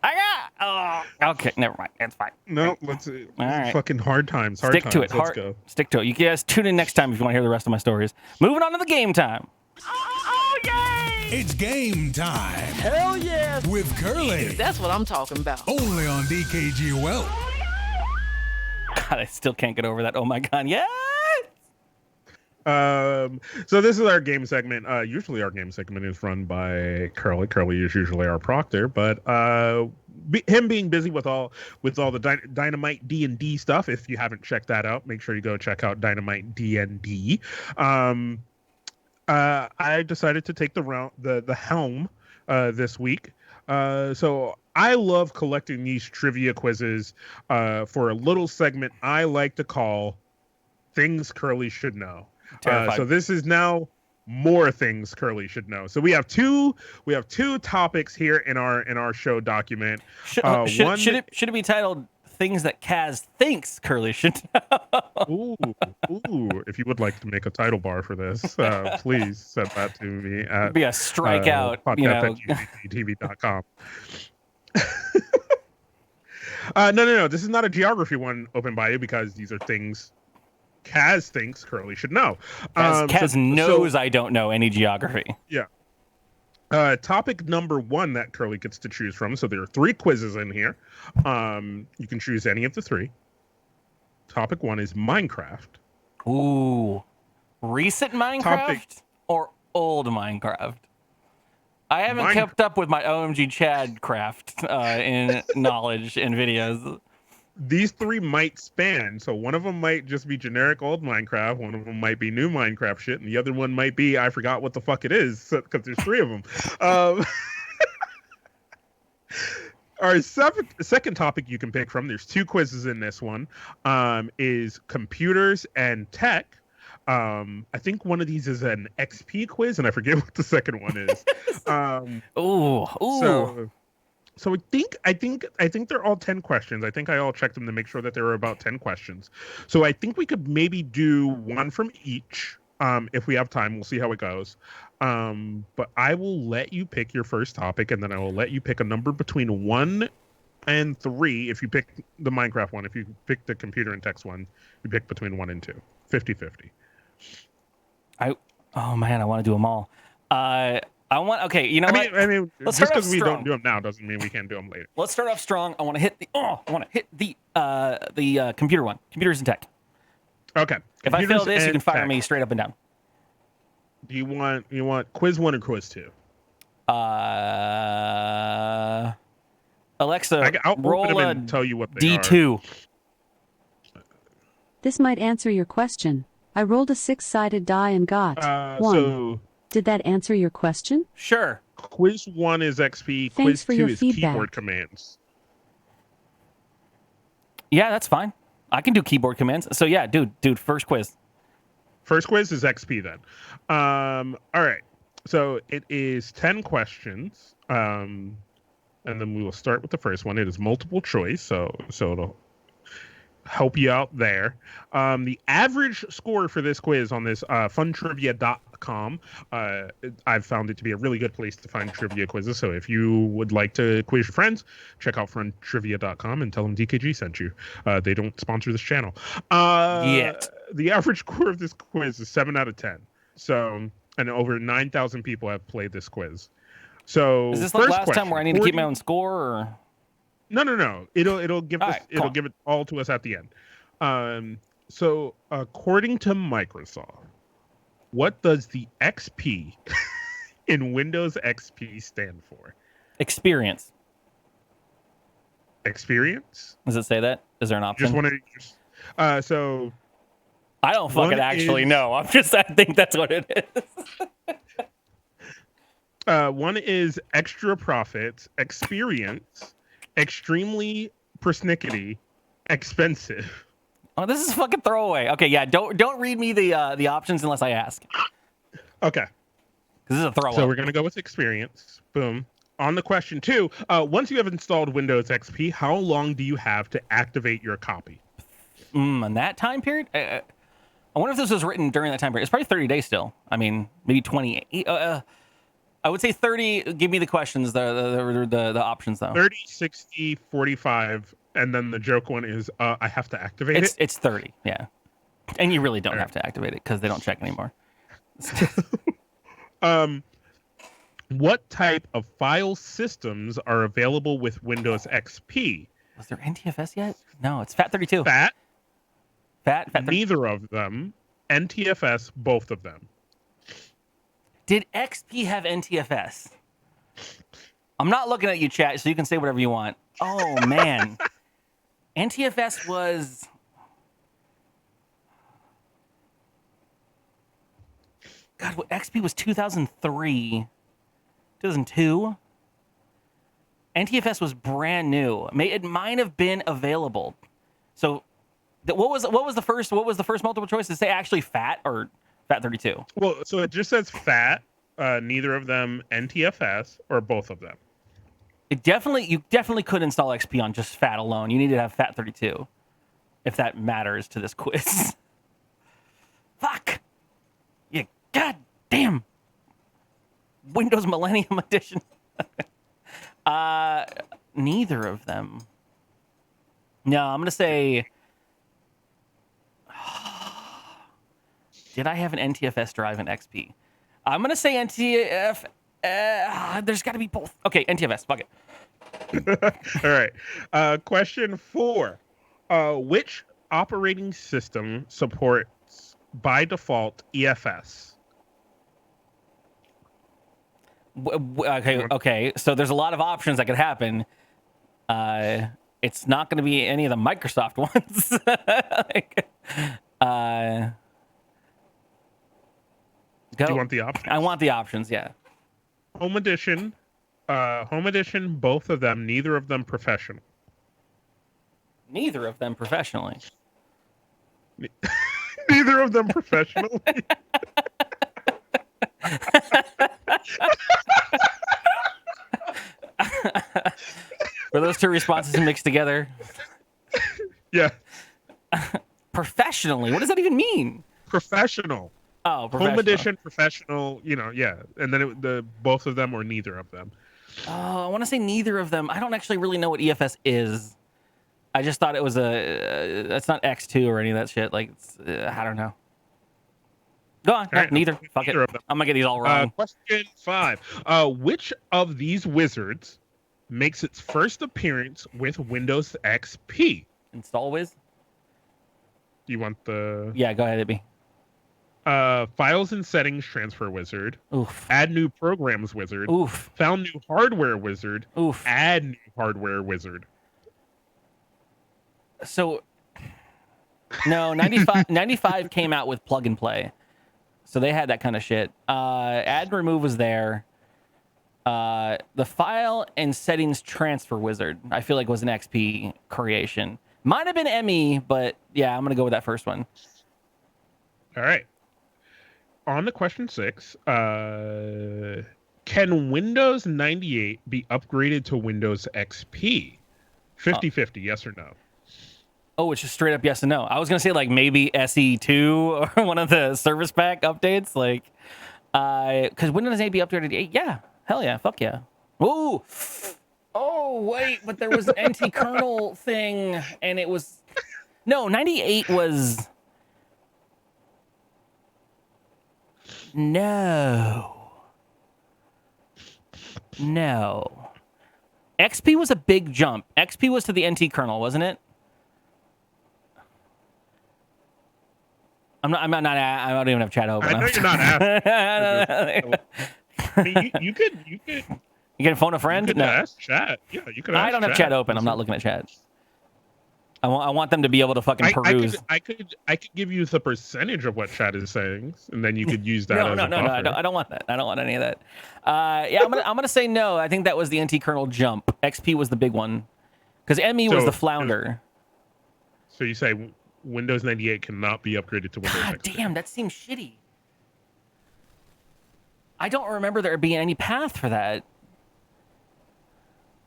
Okay, never mind. It's fine. No, let's All right. Fucking hard times. Stick to it. Let's go. Stick to it. You guys tune in next time if you want to hear the rest of my stories. Moving on to the game time. Oh, yay! It's game time Hell yeah. with Curly. That's what I'm talking about. Only on DKGWELP. God, I still can't get over that. Oh my God! Yeah. So this is our game segment. Usually our game segment is run by Curly. Curly is usually our proctor, but him being busy with all the Dynamite D&D stuff. If you haven't checked that out, make sure you go check out Dynamite D&D. I decided to take the helm this week. So I love collecting these trivia quizzes for a little segment I like to call Things Curly Should Know. So this is now more things Curly should know. So we have two topics here in our show document. Should it be titled Things That Kaz Thinks Curly Should Know? ooh! If you would like to make a title bar for this, please send that to me at be a strikeout. podcast@gtv.com. No. This is not a geography one open by you because these are things Kaz thinks Curly should know. Kaz knows I don't know any geography. Yeah. Topic number 1 that Curly gets to choose from. So there are 3 quizzes in here. You can choose any of the 3. Topic 1 is Minecraft. Ooh. Recent Minecraft or old Minecraft? I haven't kept up with my OMG Chad craft in knowledge and videos. These 3 might span. So one of them might just be generic old Minecraft. One of them might be new Minecraft shit. And the other one might be, I forgot what the fuck it is. Because there's 3 of them. Our second topic you can pick from, there's 2 quizzes in this one, is computers and tech. I think one of these is an XP quiz, and I forget what the second one is. Ooh. So I think they're all 10 questions. I think I all checked them to make sure that there were about 10 questions. So I think we could maybe do one from each. If we have time, we'll see how it goes. But I will let you pick your first topic, and then I will let you pick a number between 1 and 3. If you pick the Minecraft one, if you pick the computer and text one, you pick between 1 and 2. 50-50. Oh man, I want to do them all. Okay, you know what? I mean, Let's just start off because we strong. don't do them now doesn't mean we can't do them later. Let's start off strong. I want to hit the computer one. Computers and tech. Okay. If I fail this, you can fire me straight up and down. Do you want quiz 1 or quiz 2? Alexa, I'll roll open a them and tell you what they D2. This might answer your question. I rolled a 6-sided die and got 1. So Did that answer your question? Sure. quiz 1 is XP. Thanks Quiz for 2 your is feedback. keyboard commands. Yeah, that's fine. I can do keyboard commands. So yeah, dude, first quiz. First quiz is XP then. All right. So it is 10 questions. And then we will start with the first one. It is multiple choice. So help you out there. The average score for this quiz on this funtrivia.com, I've found it to be a really good place to find trivia quizzes. So if you would like to quiz your friends, check out funtrivia.com and tell them DKG sent you. They don't sponsor this channel. Yet. The average score of this quiz is 7 out of 10. So, and over 9,000 people have played this quiz. So is this like last time where I need to keep my own score? Or? No. It'll give us, it'll give it all to us at the end. So according to Microsoft, what does the XP in Windows XP stand for? Experience. Experience? Does it say that? Is there an option? Just want to. So. I don't fucking actually know. I think that's what it is. One is extra profits, experience, extremely persnickety, expensive. Oh, this is fucking throwaway. Okay, yeah, don't read me the options unless I ask. Okay. This is a throwaway. So we're gonna go with experience. Boom. On the question 2, once you have installed Windows XP, how long do you have to activate your copy? In that time period? I wonder if this was written during that time period. It's probably 30 days still. I mean, maybe 20. I would say 30. Give me the questions, the options, though. 30, 60, 45, and then the joke one is I have to activate it? It's 30, yeah. And you really don't have to activate it because they don't check anymore. What type of file systems are available with Windows XP? Was there NTFS yet? No, it's FAT32. FAT? FAT32. Neither of them. NTFS, both of them. Did XP have NTFS? I'm not looking at you, chat, so you can say whatever you want. Oh, man. NTFS was... God, what, XP was 2003. 2002? NTFS was brand new. It might have been available. So... What was the first multiple choice? Did it say actually FAT or FAT32? Well, so it just says FAT, neither of them NTFS, or both of them. You definitely could install XP on just FAT alone. You need to have FAT32, if that matters to this quiz. Fuck. You goddamn Windows Millennium Edition. Neither of them. No, I'm gonna say. Did I have an NTFS drive in XP? I'm going to say NTF. There's got to be both. Okay, NTFS. Fuck All it. right. Question 4. Which operating system supports, by default, EFS? Okay. So there's a lot of options that could happen. It's not going to be any of the Microsoft ones. Go. Do you want the options? I want the options, yeah. Home Edition, both of them, neither of them professional. Neither of them professionally. Neither of them professionally. Were those two responses mixed together? Yeah. Professionally? What does that even mean? Professional. Oh, professional. Home Edition, professional, yeah. And then both of them or neither of them. Oh, I want to say neither of them. I don't actually really know what EFS is. I just thought it was that's not X2 or any of that shit. Like, I don't know. Go on. Right, neither. Fuck it. I'm going to get these all wrong. Question 5. Which of these wizards makes its first appearance with Windows XP? Install Wiz? Do you want the... Yeah, go ahead, Ibby. Files and settings transfer wizard. Oof. Add new programs wizard. Oof. Found new hardware wizard. Oof. Add new hardware wizard. So, no, 95 came out with plug and play. So they had that kind of shit. Add and remove was there. The file and settings transfer wizard, I feel like was an XP creation. Might have been ME, but yeah, I'm going to go with that first one. All right. On to question 6. Can Windows 98 be upgraded to Windows XP? 50-50, yes or no? Oh, it's just straight up yes and no. I was gonna say like maybe SE2 or one of the service pack updates, like, because Windows 8 be updated to 8? Yeah, hell yeah, fuck yeah. Ooh, oh wait, but there was an NT kernel thing, and it was 98 was no. XP was a big jump. XP was to the NT kernel, wasn't it? I don't even have chat open. I know you're not asking. I mean, you could. You can phone a friend? You could ask chat. Yeah, you could. Ask I don't have chat open. I'm not looking at chat. I want them to be able to fucking peruse. I could give you the percentage of what chat is saying, and then you could use that. No, I don't want that. I don't want any of that. Yeah, I'm gonna say no. I think that was the NT kernel jump. XP was the big one, because ME was the flounder. So you say Windows 98 cannot be upgraded to Windows XP. Damn, that seems shitty. I don't remember there being any path for that.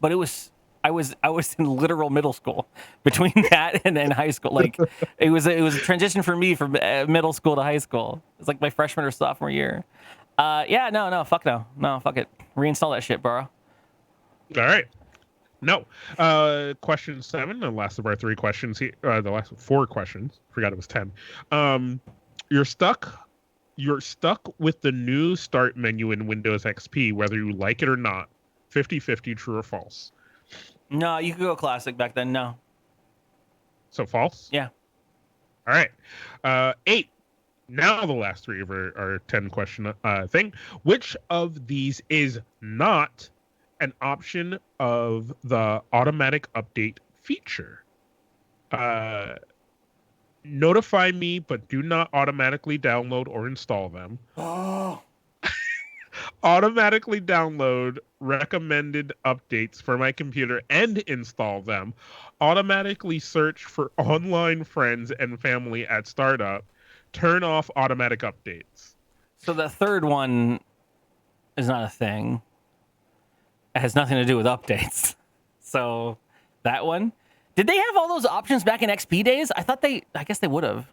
But I was in literal middle school between that and then high school. Like it was a transition for me from middle school to high school. It's like my freshman or sophomore year. Yeah, fuck no, fuck it. Reinstall that shit, bro. All right. No. Question 7, the last of our 3 questions here. The last 4 questions. Forgot it was 10. You're stuck with the new start menu in Windows XP, whether you like it or not. 50-50, true or false? No, you could go classic back then. No. So false? Yeah. All right. 8. Now the last 3 of our 10 question thing. Which of these is not an option of the automatic update feature? Notify me, but do not automatically download or install them. Oh. Automatically download recommended updates for my computer and install them. Automatically search for online friends and family at startup. Turn off automatic updates. So the third one is not a thing. It has nothing to do with updates. So that one. Did they have all those options back in XP days? I guess they would have.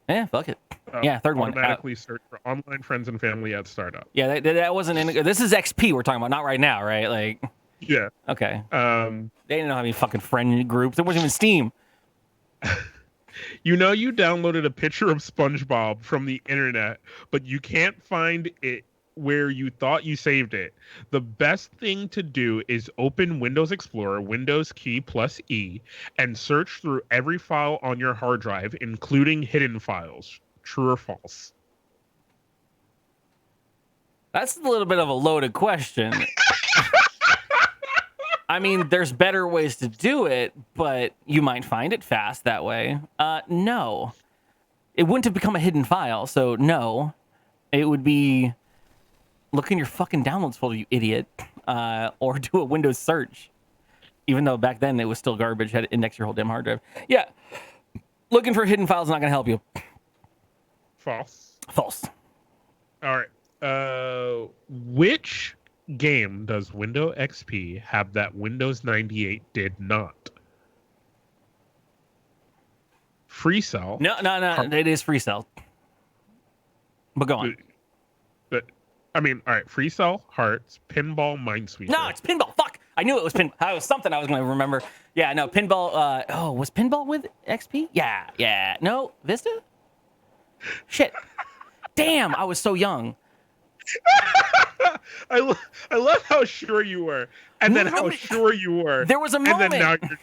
Yeah, fuck it. Yeah, third one. Automatically search for online friends and family at startup. Yeah, that wasn't in. This is XP we're talking about, not right now, right? Like. Yeah. Okay. They didn't have any fucking friend groups. There wasn't even Steam. You downloaded a picture of SpongeBob from the internet, but you can't find it where you thought you saved it. The best thing to do is open Windows Explorer, Windows key plus E, and search through every file on your hard drive, including hidden files. True or false? That's a little bit of a loaded question. I mean, there's better ways to do it, but you might find it fast that way. No. It wouldn't have become a hidden file, so no. It would be look in your fucking downloads folder, you idiot, or do a Windows search. Even though back then it was still garbage, had to index your whole damn hard drive. Yeah. Looking for hidden files is not going to help you. False. False. All right. Which game does Windows XP have that Windows 98 did not? Free Cell. No. It is Free Cell. But go on. All right. Free Cell, Hearts, Pinball, Minesweeper. No, it's Pinball. Fuck. I knew it was Pinball. It was something I was going to remember. Yeah, no, Pinball. Was Pinball with XP? Yeah. No, Vista? Shit. Damn, I was so young. I love how sure you were, and then how sure you were. There was a moment, and then now you're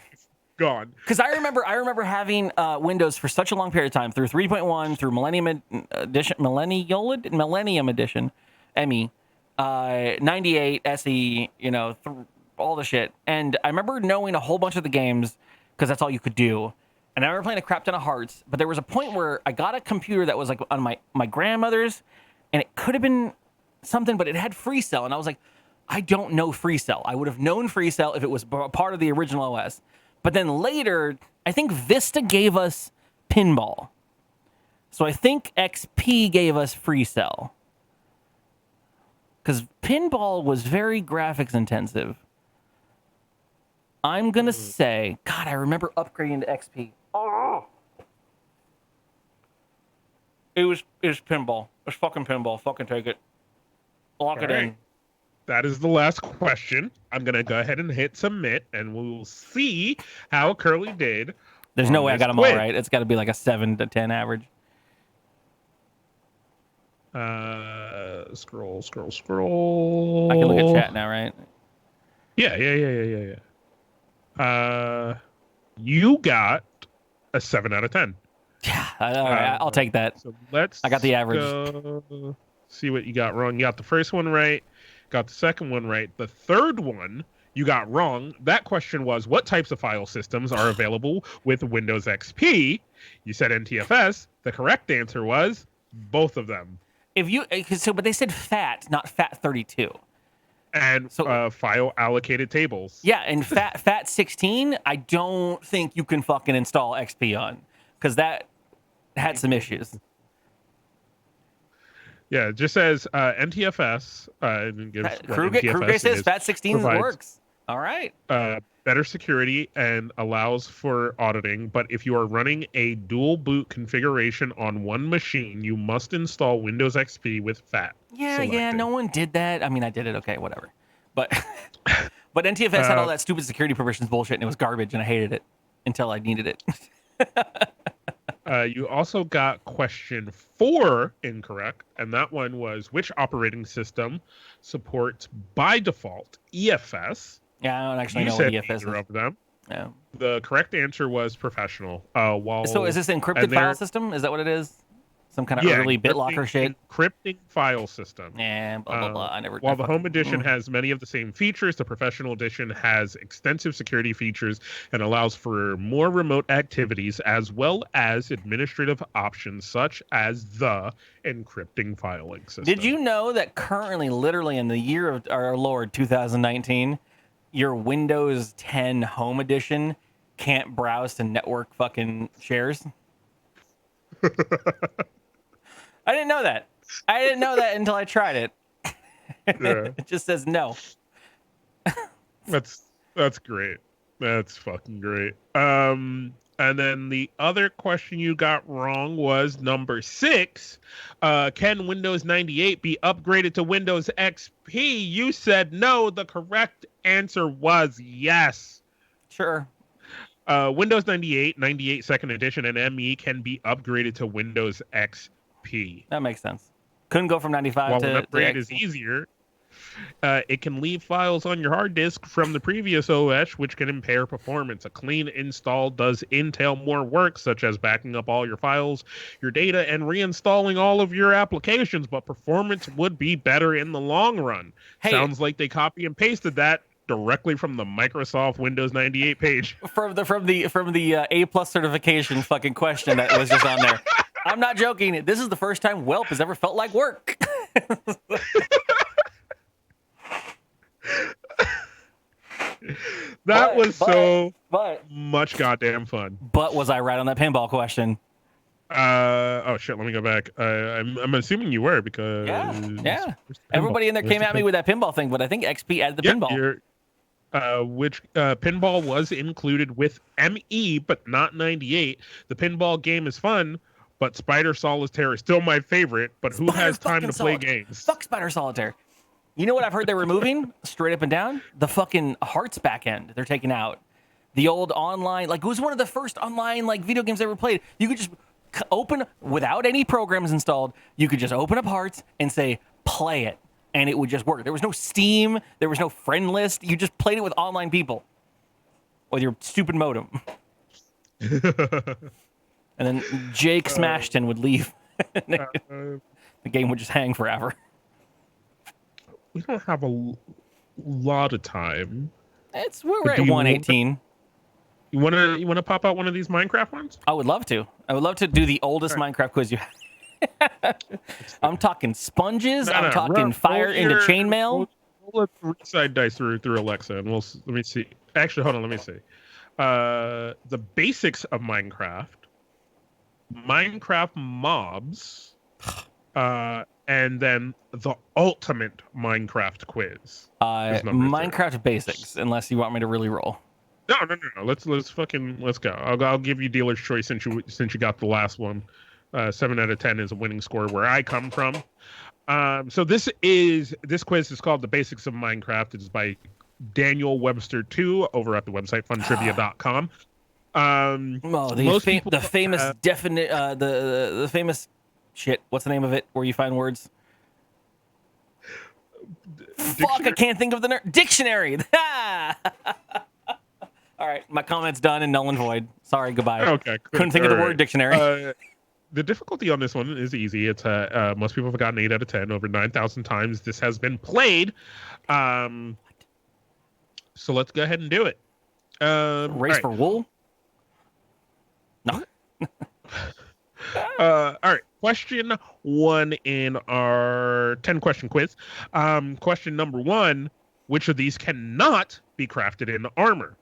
gone. Because I remember having Windows for such a long period of time, through 3.1, through Millennium Edition, ME, 98, SE, all the shit. And I remember knowing a whole bunch of the games because that's all you could do. And I remember playing a crap ton of Hearts, but there was a point where I got a computer that was like on my grandmother's, and it could have been something, but it had Free Cell, and I was like, I don't know Free Cell. I would have known Free Cell if it was part of the original OS. But then later, I think Vista gave us Pinball. So I think XP gave us Free Cell. Because Pinball was very graphics intensive. I'm going to say, God, I remember upgrading to XP. It was pinball. It's fucking pinball. Fucking take it. Lock it in. That is the last question. I'm going to go ahead and hit submit, and we'll see how Curly did. There's no way I got them all right. It's got to be like a 7 to 10 average. Scroll. I can look at chat now, right? Yeah. You got a 7 out of 10. Yeah, all right, I'll take that. So I got the average. See what you got wrong. You got the first one right. Got the second one right. The third one you got wrong. That question was, what types of file systems are available with Windows XP? You said NTFS. The correct answer was both of them. But they said FAT, not FAT32. And file allocated tables. Yeah, and FAT16, I don't think you can fucking install XP on, because that had some issues. Yeah, it just says NTFS. Kruger says FAT16 works. All right. Better security and allows for auditing, but if you are running a dual boot configuration on one machine, you must install Windows XP with FAT. Yeah, no one did that. I mean, I did it. Okay, whatever. But NTFS had all that stupid security permissions bullshit, and it was garbage, and I hated it until I needed it. You also got question 4 incorrect, and that one was, which operating system supports by default EFS? Yeah, I don't actually know what EFS is. Of them. Yeah. The correct answer was professional. So is this an encrypted file system? Is that what it is? Some kind of early BitLocker shit? Encrypting file system. Yeah, blah, blah, blah. While the Home Edition has many of the same features, the Professional Edition has extensive security features and allows for more remote activities, as well as administrative options such as the encrypting filing system. Did you know that currently, literally in the year of our Lord 2019, your Windows 10 Home Edition can't browse to network fucking shares? I didn't know that. I didn't know that until I tried it. Yeah. It just says no. That's great. That's fucking great. And then the other question you got wrong was number 6. Can Windows 98 be upgraded to Windows XP? You said no. The correct answer was yes. Sure. Windows 98, 98 Second Edition, and ME can be upgraded to Windows XP. That makes sense. Couldn't go from 95 While to... an upgrade to is easier, it can leave files on your hard disk from the previous OS, which can impair performance. A clean install does entail more work, such as backing up all your files, your data, and reinstalling all of your applications, but performance would be better in the long run. Hey, sounds like they copy and pasted that directly from the Microsoft Windows 98 page. From the A+ certification fucking question that was just on there. I'm not joking. This is the first time WELP has ever felt like work. That was so much goddamn fun. But was I right on that pinball question? Oh shit, let me go back. I'm assuming you were, because yeah. Everybody in there came at me with that pinball thing, but I think XP added the pinball. Which pinball was included with ME, but not 98. The pinball game is fun, but Spider Solitaire is still my favorite. But who has time to play games? Fuck Spider Solitaire. You know what I've heard they're removing straight up and down? The fucking Hearts backend they're taking out. The old online, like, it was one of the first online like video games I ever played. You could just open without any programs installed. You could just open up Hearts and say play it, and it would just work. There was no Steam, there was no friend list. You just played it with online people with your stupid modem. And then Jake Smashton would leave. The game would just hang forever. We don't have a lot of time. We're at 118. You want to pop out one of these Minecraft ones? I would love to. I would love to do the oldest Minecraft quiz you have. I'm talking sponges. I'm talking fire into chainmail. We'll let side dice through Alexa, and let me see. Actually, hold on. Let me see. The basics of Minecraft mobs, and then the ultimate Minecraft quiz. Minecraft basics, unless you want me to really roll. No. Let's go. I'll give you dealer's choice since you got the last one. 7 out of 10 is a winning score where I come from. So this quiz is called The Basics of Minecraft. It's by Daniel Webster 2 over at the website funtrivia.com. The famous shit. What's the name of it? Where you find words? Fuck! I can't think of the dictionary. All right, my comment's done and null and void. Sorry, goodbye. Okay, couldn't think of the word dictionary. The difficulty on this one is easy. It's most people have gotten 8 out of 10 over 9,000 times. This has been played. So let's go ahead and do it. Race for wool? No. All right. Question 1 in our 10-question quiz. Question number 1: which of these cannot be crafted in armor?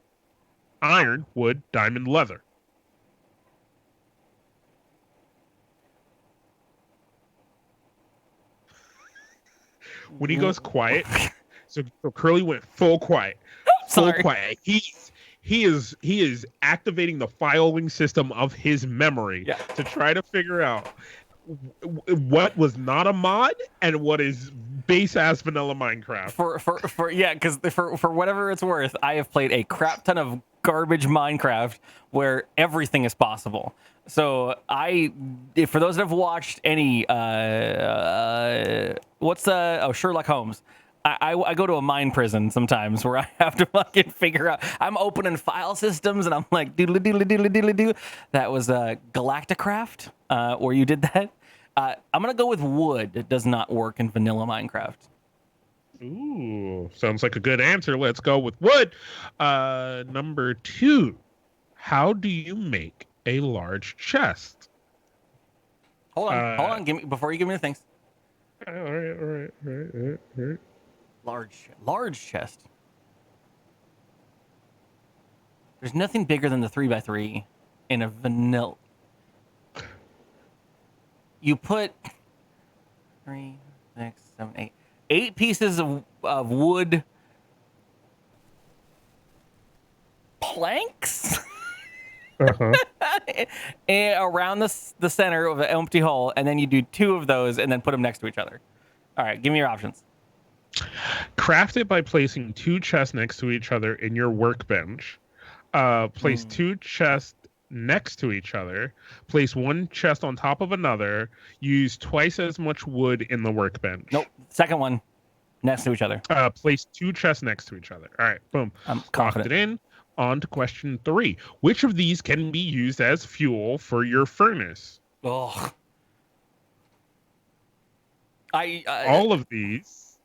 Iron, wood, diamond, leather. When he goes quiet, so Curly went full quiet. Full quiet. He is activating the filing system of his memory to try to figure out what was not a mod and what is base ass vanilla Minecraft. Because for whatever it's worth, I have played a crap ton of garbage Minecraft where everything is possible. So for those that have watched any Sherlock Holmes, I go to a mine prison sometimes where I have to fucking figure out. I'm opening file systems and I'm like doodly doodly doodly doodly doo. That was Galacticraft where you did that. I'm gonna go with wood. It does not work in vanilla Minecraft. Ooh, sounds like a good answer. Let's go with wood. Number 2. How do you make a large chest? Hold on. Before you give me the things. All right. Large chest. There's nothing bigger than the 3x3 in a vanilla. You put 3, 6, 7, 8 pieces of wood planks around the center of an empty hole, and then you do 2 of those and then put them next to each other. All right, give me your options. Craft it by placing 2 chests next to each other in your workbench. Place 2 chests next to each other. Place 1 chest on top of another. Use twice as much wood in the workbench. Nope. Second one, next to each other. Place 2 chests next to each other. All right, boom. I'm confident. Locked it in. On to question 3. Which of these can be used as fuel for your furnace? Ugh. All of these.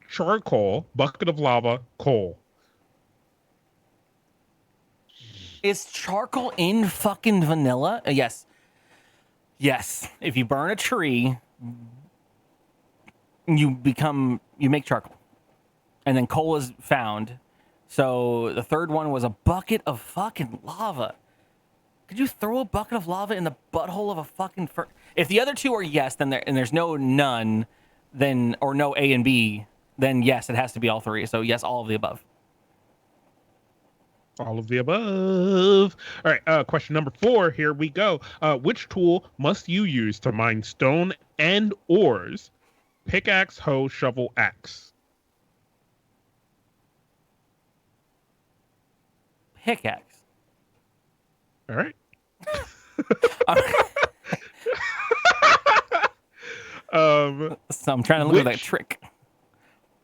Charcoal, bucket of lava, coal. Is charcoal in fucking vanilla? Yes. Yes. If you burn a tree, you make charcoal. And then coal is found. So the third one was a bucket of fucking lava. Could you throw a bucket of lava in the butthole of a fucking If the other 2 are yes, then there's no none, then or no A and B, then yes, it has to be all 3. So yes, all of the above. All of the above. All right, question number 4. Here we go. Which tool must you use to mine stone and ores? Pickaxe, hoe, shovel, axe. Pickaxe. All right. So I'm trying to look at that trick.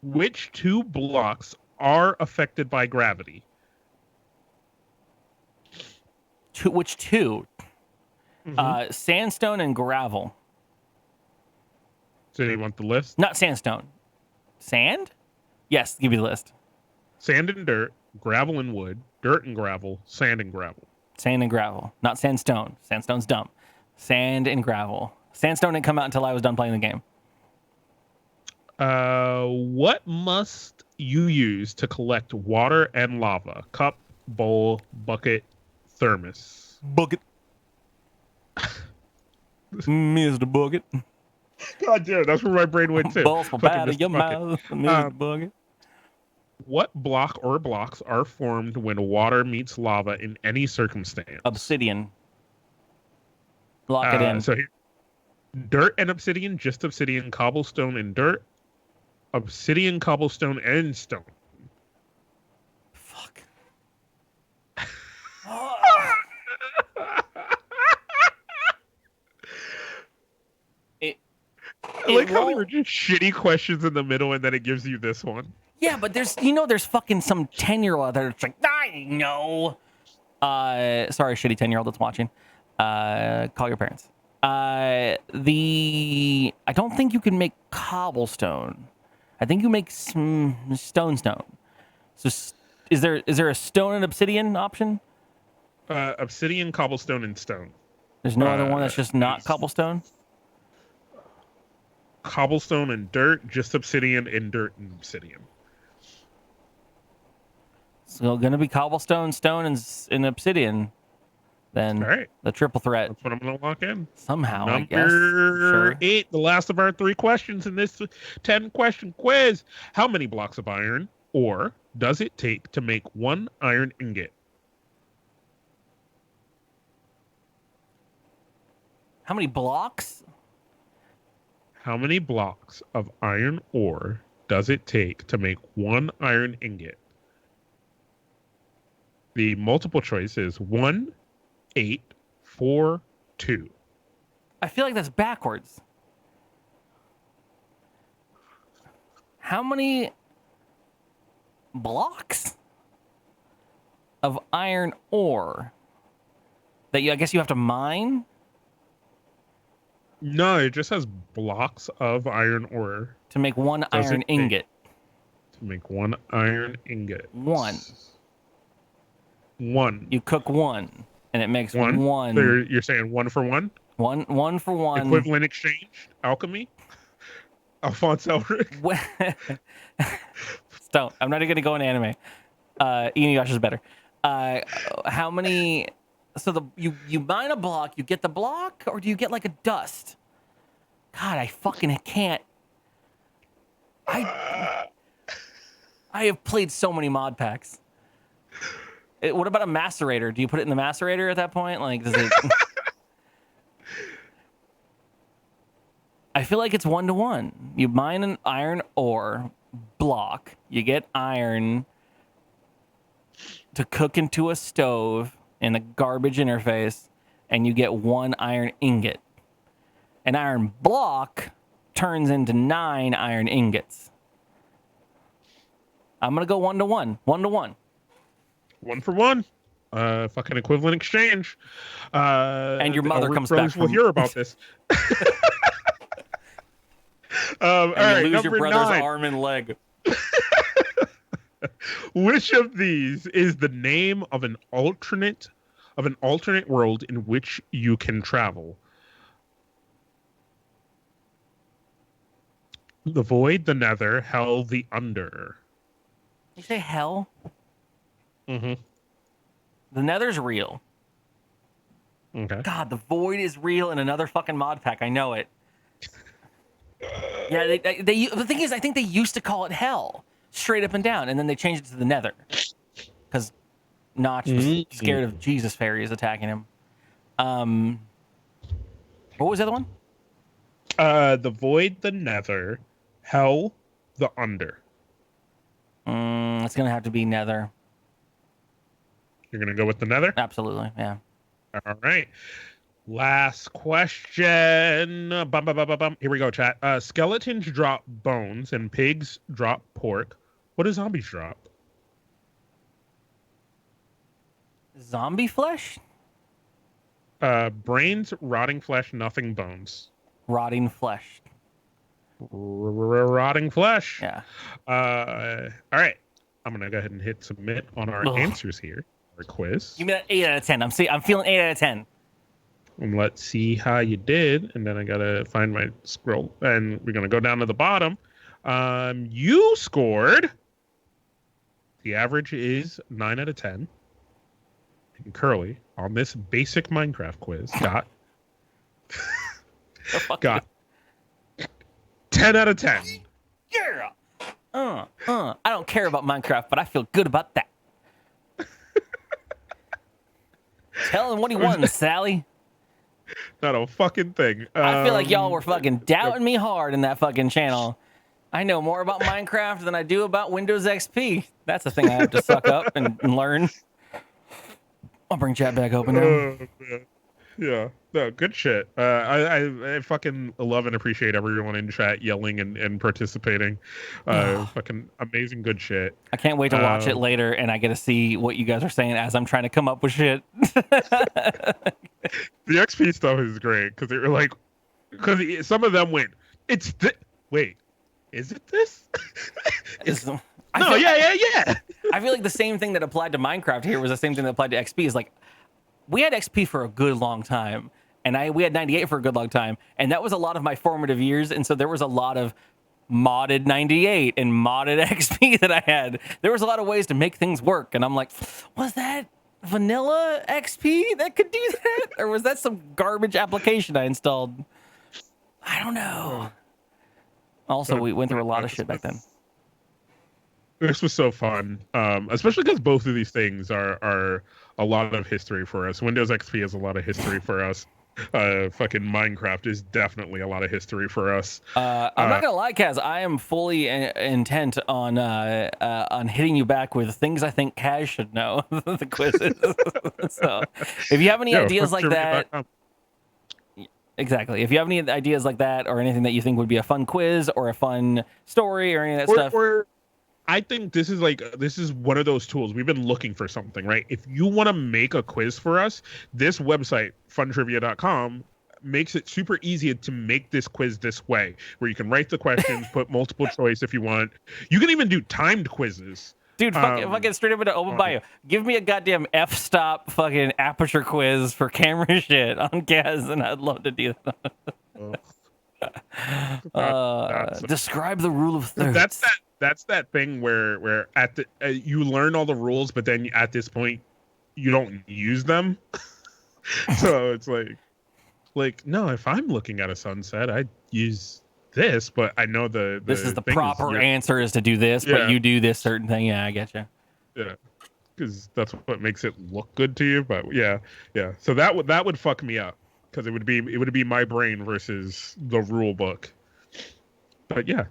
Which 2 blocks are affected by gravity? Which 2? Sandstone and gravel. So you want the list? Not sandstone. Sand? Yes, give me the list. Sand and dirt, gravel and wood, dirt and gravel, sand and gravel. Sand and gravel. Not sandstone. Sandstone's dumb. Sand and gravel. Sandstone didn't come out until I was done playing the game. What must you use to collect water and lava? Cup, bowl, bucket, thermos. Bucket. Mr. Bucket. God damn, that's where my brain went too. Balls for bad in your mouth, Mr. Bucket. What block or blocks are formed when water meets lava in any circumstance? Obsidian. Lock it in. So here, dirt and obsidian, just obsidian, cobblestone and dirt, obsidian, cobblestone, and stone. Fuck. I like how they were just shitty questions in the middle, and then it gives you this one. Yeah, but there's fucking some 10-year-old out there that's like, I know. Sorry, shitty 10-year-old that's watching. Call your parents. I don't think you can make cobblestone. I think you make some stone. So is there a stone and obsidian option? Obsidian, cobblestone, and stone. There's no other one that's just not cobblestone? Cobblestone and dirt, just obsidian and dirt and obsidian. So gonna be cobblestone, stone, and obsidian. Then all right, the triple threat. That's what I'm gonna lock in. Somehow, Number I guess. Sure. 8, the last of our 3 questions in this 10-question quiz. How many blocks of iron ore does it take to make 1 iron ingot? How many blocks? How many blocks of iron ore does it take to make 1 iron ingot? The multiple choice is 1, 8, 4, 2. I feel like that's backwards. How many blocks of iron ore that I guess you have to mine? No, it just has blocks of iron ore. To make 1 iron ingot. To make 1 iron ingot. 1. 1. You cook 1, and it makes 1. So you're saying 1 for 1? 1 for 1. Equivalent exchange? Alchemy? Alphonse Elric? Stone. I'm not even going to go in anime. Inuyasha is better. How many... So you mine a block, you get the block, or do you get like a dust? God, I fucking can't. I have played so many mod packs. What about a macerator? Do you put it in the macerator at that point? Like, does it? I feel like it's 1-to-1. You mine an iron ore block, you get iron to cook into a stove in a garbage interface, and you get 1 iron ingot. An iron block turns into 9 iron ingots. I'm gonna go 1-to-1. 1-to-1. 1 for 1. Fucking equivalent exchange. And your mother comes back. We'll hear about this. All right, you lose number your brother's 9. arm and leg. Which of these is the name of an alternate world in which you can travel? The void, the nether, hell, the under. You say hell? Mm-hmm. The nether's real. Okay. God, the void is real in another fucking mod pack. I know it. Yeah, the thing is, I think they used to call it hell, straight up and down, and then they changed it to the nether. Because Notch was scared of Jesus fairies attacking him. What was the other one? The void, the nether, hell, the under. It's gonna have to be nether. You're gonna go with the nether? Absolutely, yeah. All right. Last question. Here we go, chat. Skeletons drop bones and pigs drop pork. What do zombies drop? Zombie flesh? Brains, rotting flesh, nothing bones. Rotting flesh. Rotting flesh. Yeah. All right. I'm gonna go ahead and hit submit on our answers here. Our quiz. You mean an 8 out of 10? I'm feeling 8 out of 10. And let's see how you did. And then I gotta find my scroll. And we're gonna go down to the bottom. You scored. The average is 9 out of 10. And Curly, on this basic Minecraft quiz, got 10 out of 10. Yeah. I don't care about Minecraft, but I feel good about that. Tell him what he won, Sally. Not a fucking thing. I feel like y'all were fucking doubting me hard in that fucking channel. I know more about Minecraft than I do about Windows XP. That's the thing I have to suck up and learn. I'll bring chat back open now. Yeah, no, good shit. I fucking love and appreciate everyone in chat yelling and participating. Fucking amazing good shit. I can't wait to watch it later, and I get to see what you guys are saying as I'm trying to come up with shit. The XP stuff is great because they were like, because some of them went, wait, is it this? Yeah. I feel like the same thing that applied to Minecraft here was the same thing that applied to XP. Is like, we had XP for a good long time, and we had 98 for a good long time, and that was a lot of my formative years, and so there was a lot of modded 98 and modded XP that I had. There was a lot of ways to make things work, and I'm like, was that vanilla XP that could do that? Or was that some garbage application I installed? I don't know. Also, we went through a lot of shit back then. This was so fun, especially because both of these things are a lot of history for us. Windows XP is a lot of history for us. Fucking Minecraft is definitely a lot of history for us. I'm not gonna lie, Kaz. I am fully intent on hitting you back with things I think Kaz should know. The quizzes. So, if you have any ideas like that. Exactly. If you have any ideas like that, or anything that you think would be a fun quiz or a fun story or any of that stuff. I think this is one of those tools. We've been looking for something, right? If you want to make a quiz for us, this website, funtrivia.com, makes it super easy to make this quiz this way, where you can write the questions, put multiple choice if you want. You can even do timed quizzes. Dude, fucking straight up into open bio. Give me a goddamn f-stop fucking aperture quiz for camera shit on Kaz, and I'd love to do that. Describe the rule of thirds. That's that thing where at the you learn all the rules, but then at this point you don't use them. So it's like no, if I'm looking at a sunset, I'd use this, but I know this is the proper answer is to do this, but you do this certain thing. Yeah, I get you. Yeah, because that's what makes it look good to you. But yeah. So that would fuck me up because it would be my brain versus the rule book. But yeah.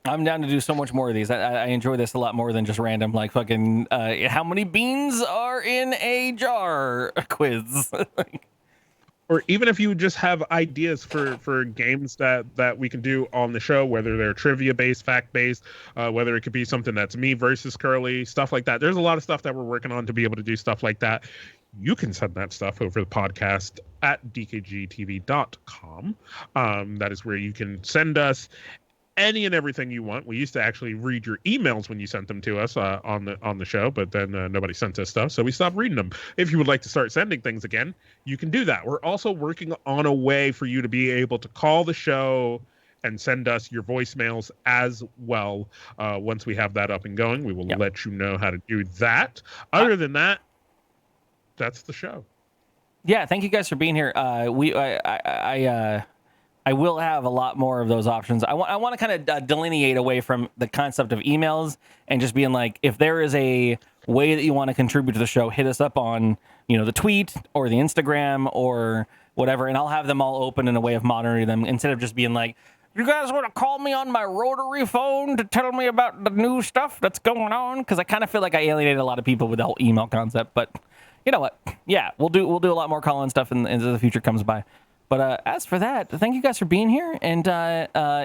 I'm down to do so much more of these. I enjoy this a lot more than just random, like fucking how many beans are in a jar quiz. Or even if you just have ideas for games that we can do on the show, whether they're trivia-based, fact-based, whether it could be something that's me versus Curly, stuff like that. There's a lot of stuff that we're working on to be able to do stuff like that. You can send that stuff over the podcast at dkgtv.com. That is where you can send us any and everything you want. We used to actually read your emails when you sent them to us on the show, but then nobody sent us stuff, so we stopped reading them. If you would like to start sending things again, you can do that. We're also working on a way for you to be able to call the show and send us your voicemails as well. Once we have that up and going, we will let you know how to do that. Other than that, that's the show. Yeah, thank you guys for being here. I will have a lot more of those options. I want to kind of delineate away from the concept of emails and just being like, if there is a way that you want to contribute to the show, hit us up on, the tweet or the Instagram or whatever, and I'll have them all open in a way of monitoring them instead of just being like, you guys want to call me on my rotary phone to tell me about the new stuff that's going on? Because I kind of feel like I alienated a lot of people with the whole email concept. But you know what? Yeah, we'll do a lot more call-in stuff as the future comes by. But as for that, thank you guys for being here. And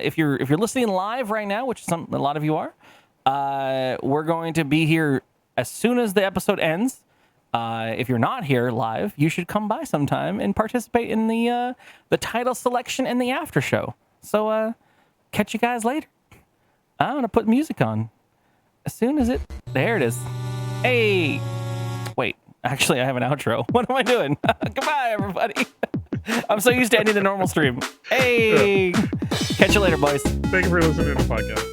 if you're listening live right now, which is a lot of you are, we're going to be here as soon as the episode ends. If you're not here live, you should come by sometime and participate in the title selection and the after show. So catch you guys later. I'm gonna put music on as soon as there it is. Hey, wait, actually I have an outro. What am I doing? Goodbye, everybody. I'm so used to ending the normal stream. Hey, catch you later, boys. Thank you for listening to the podcast.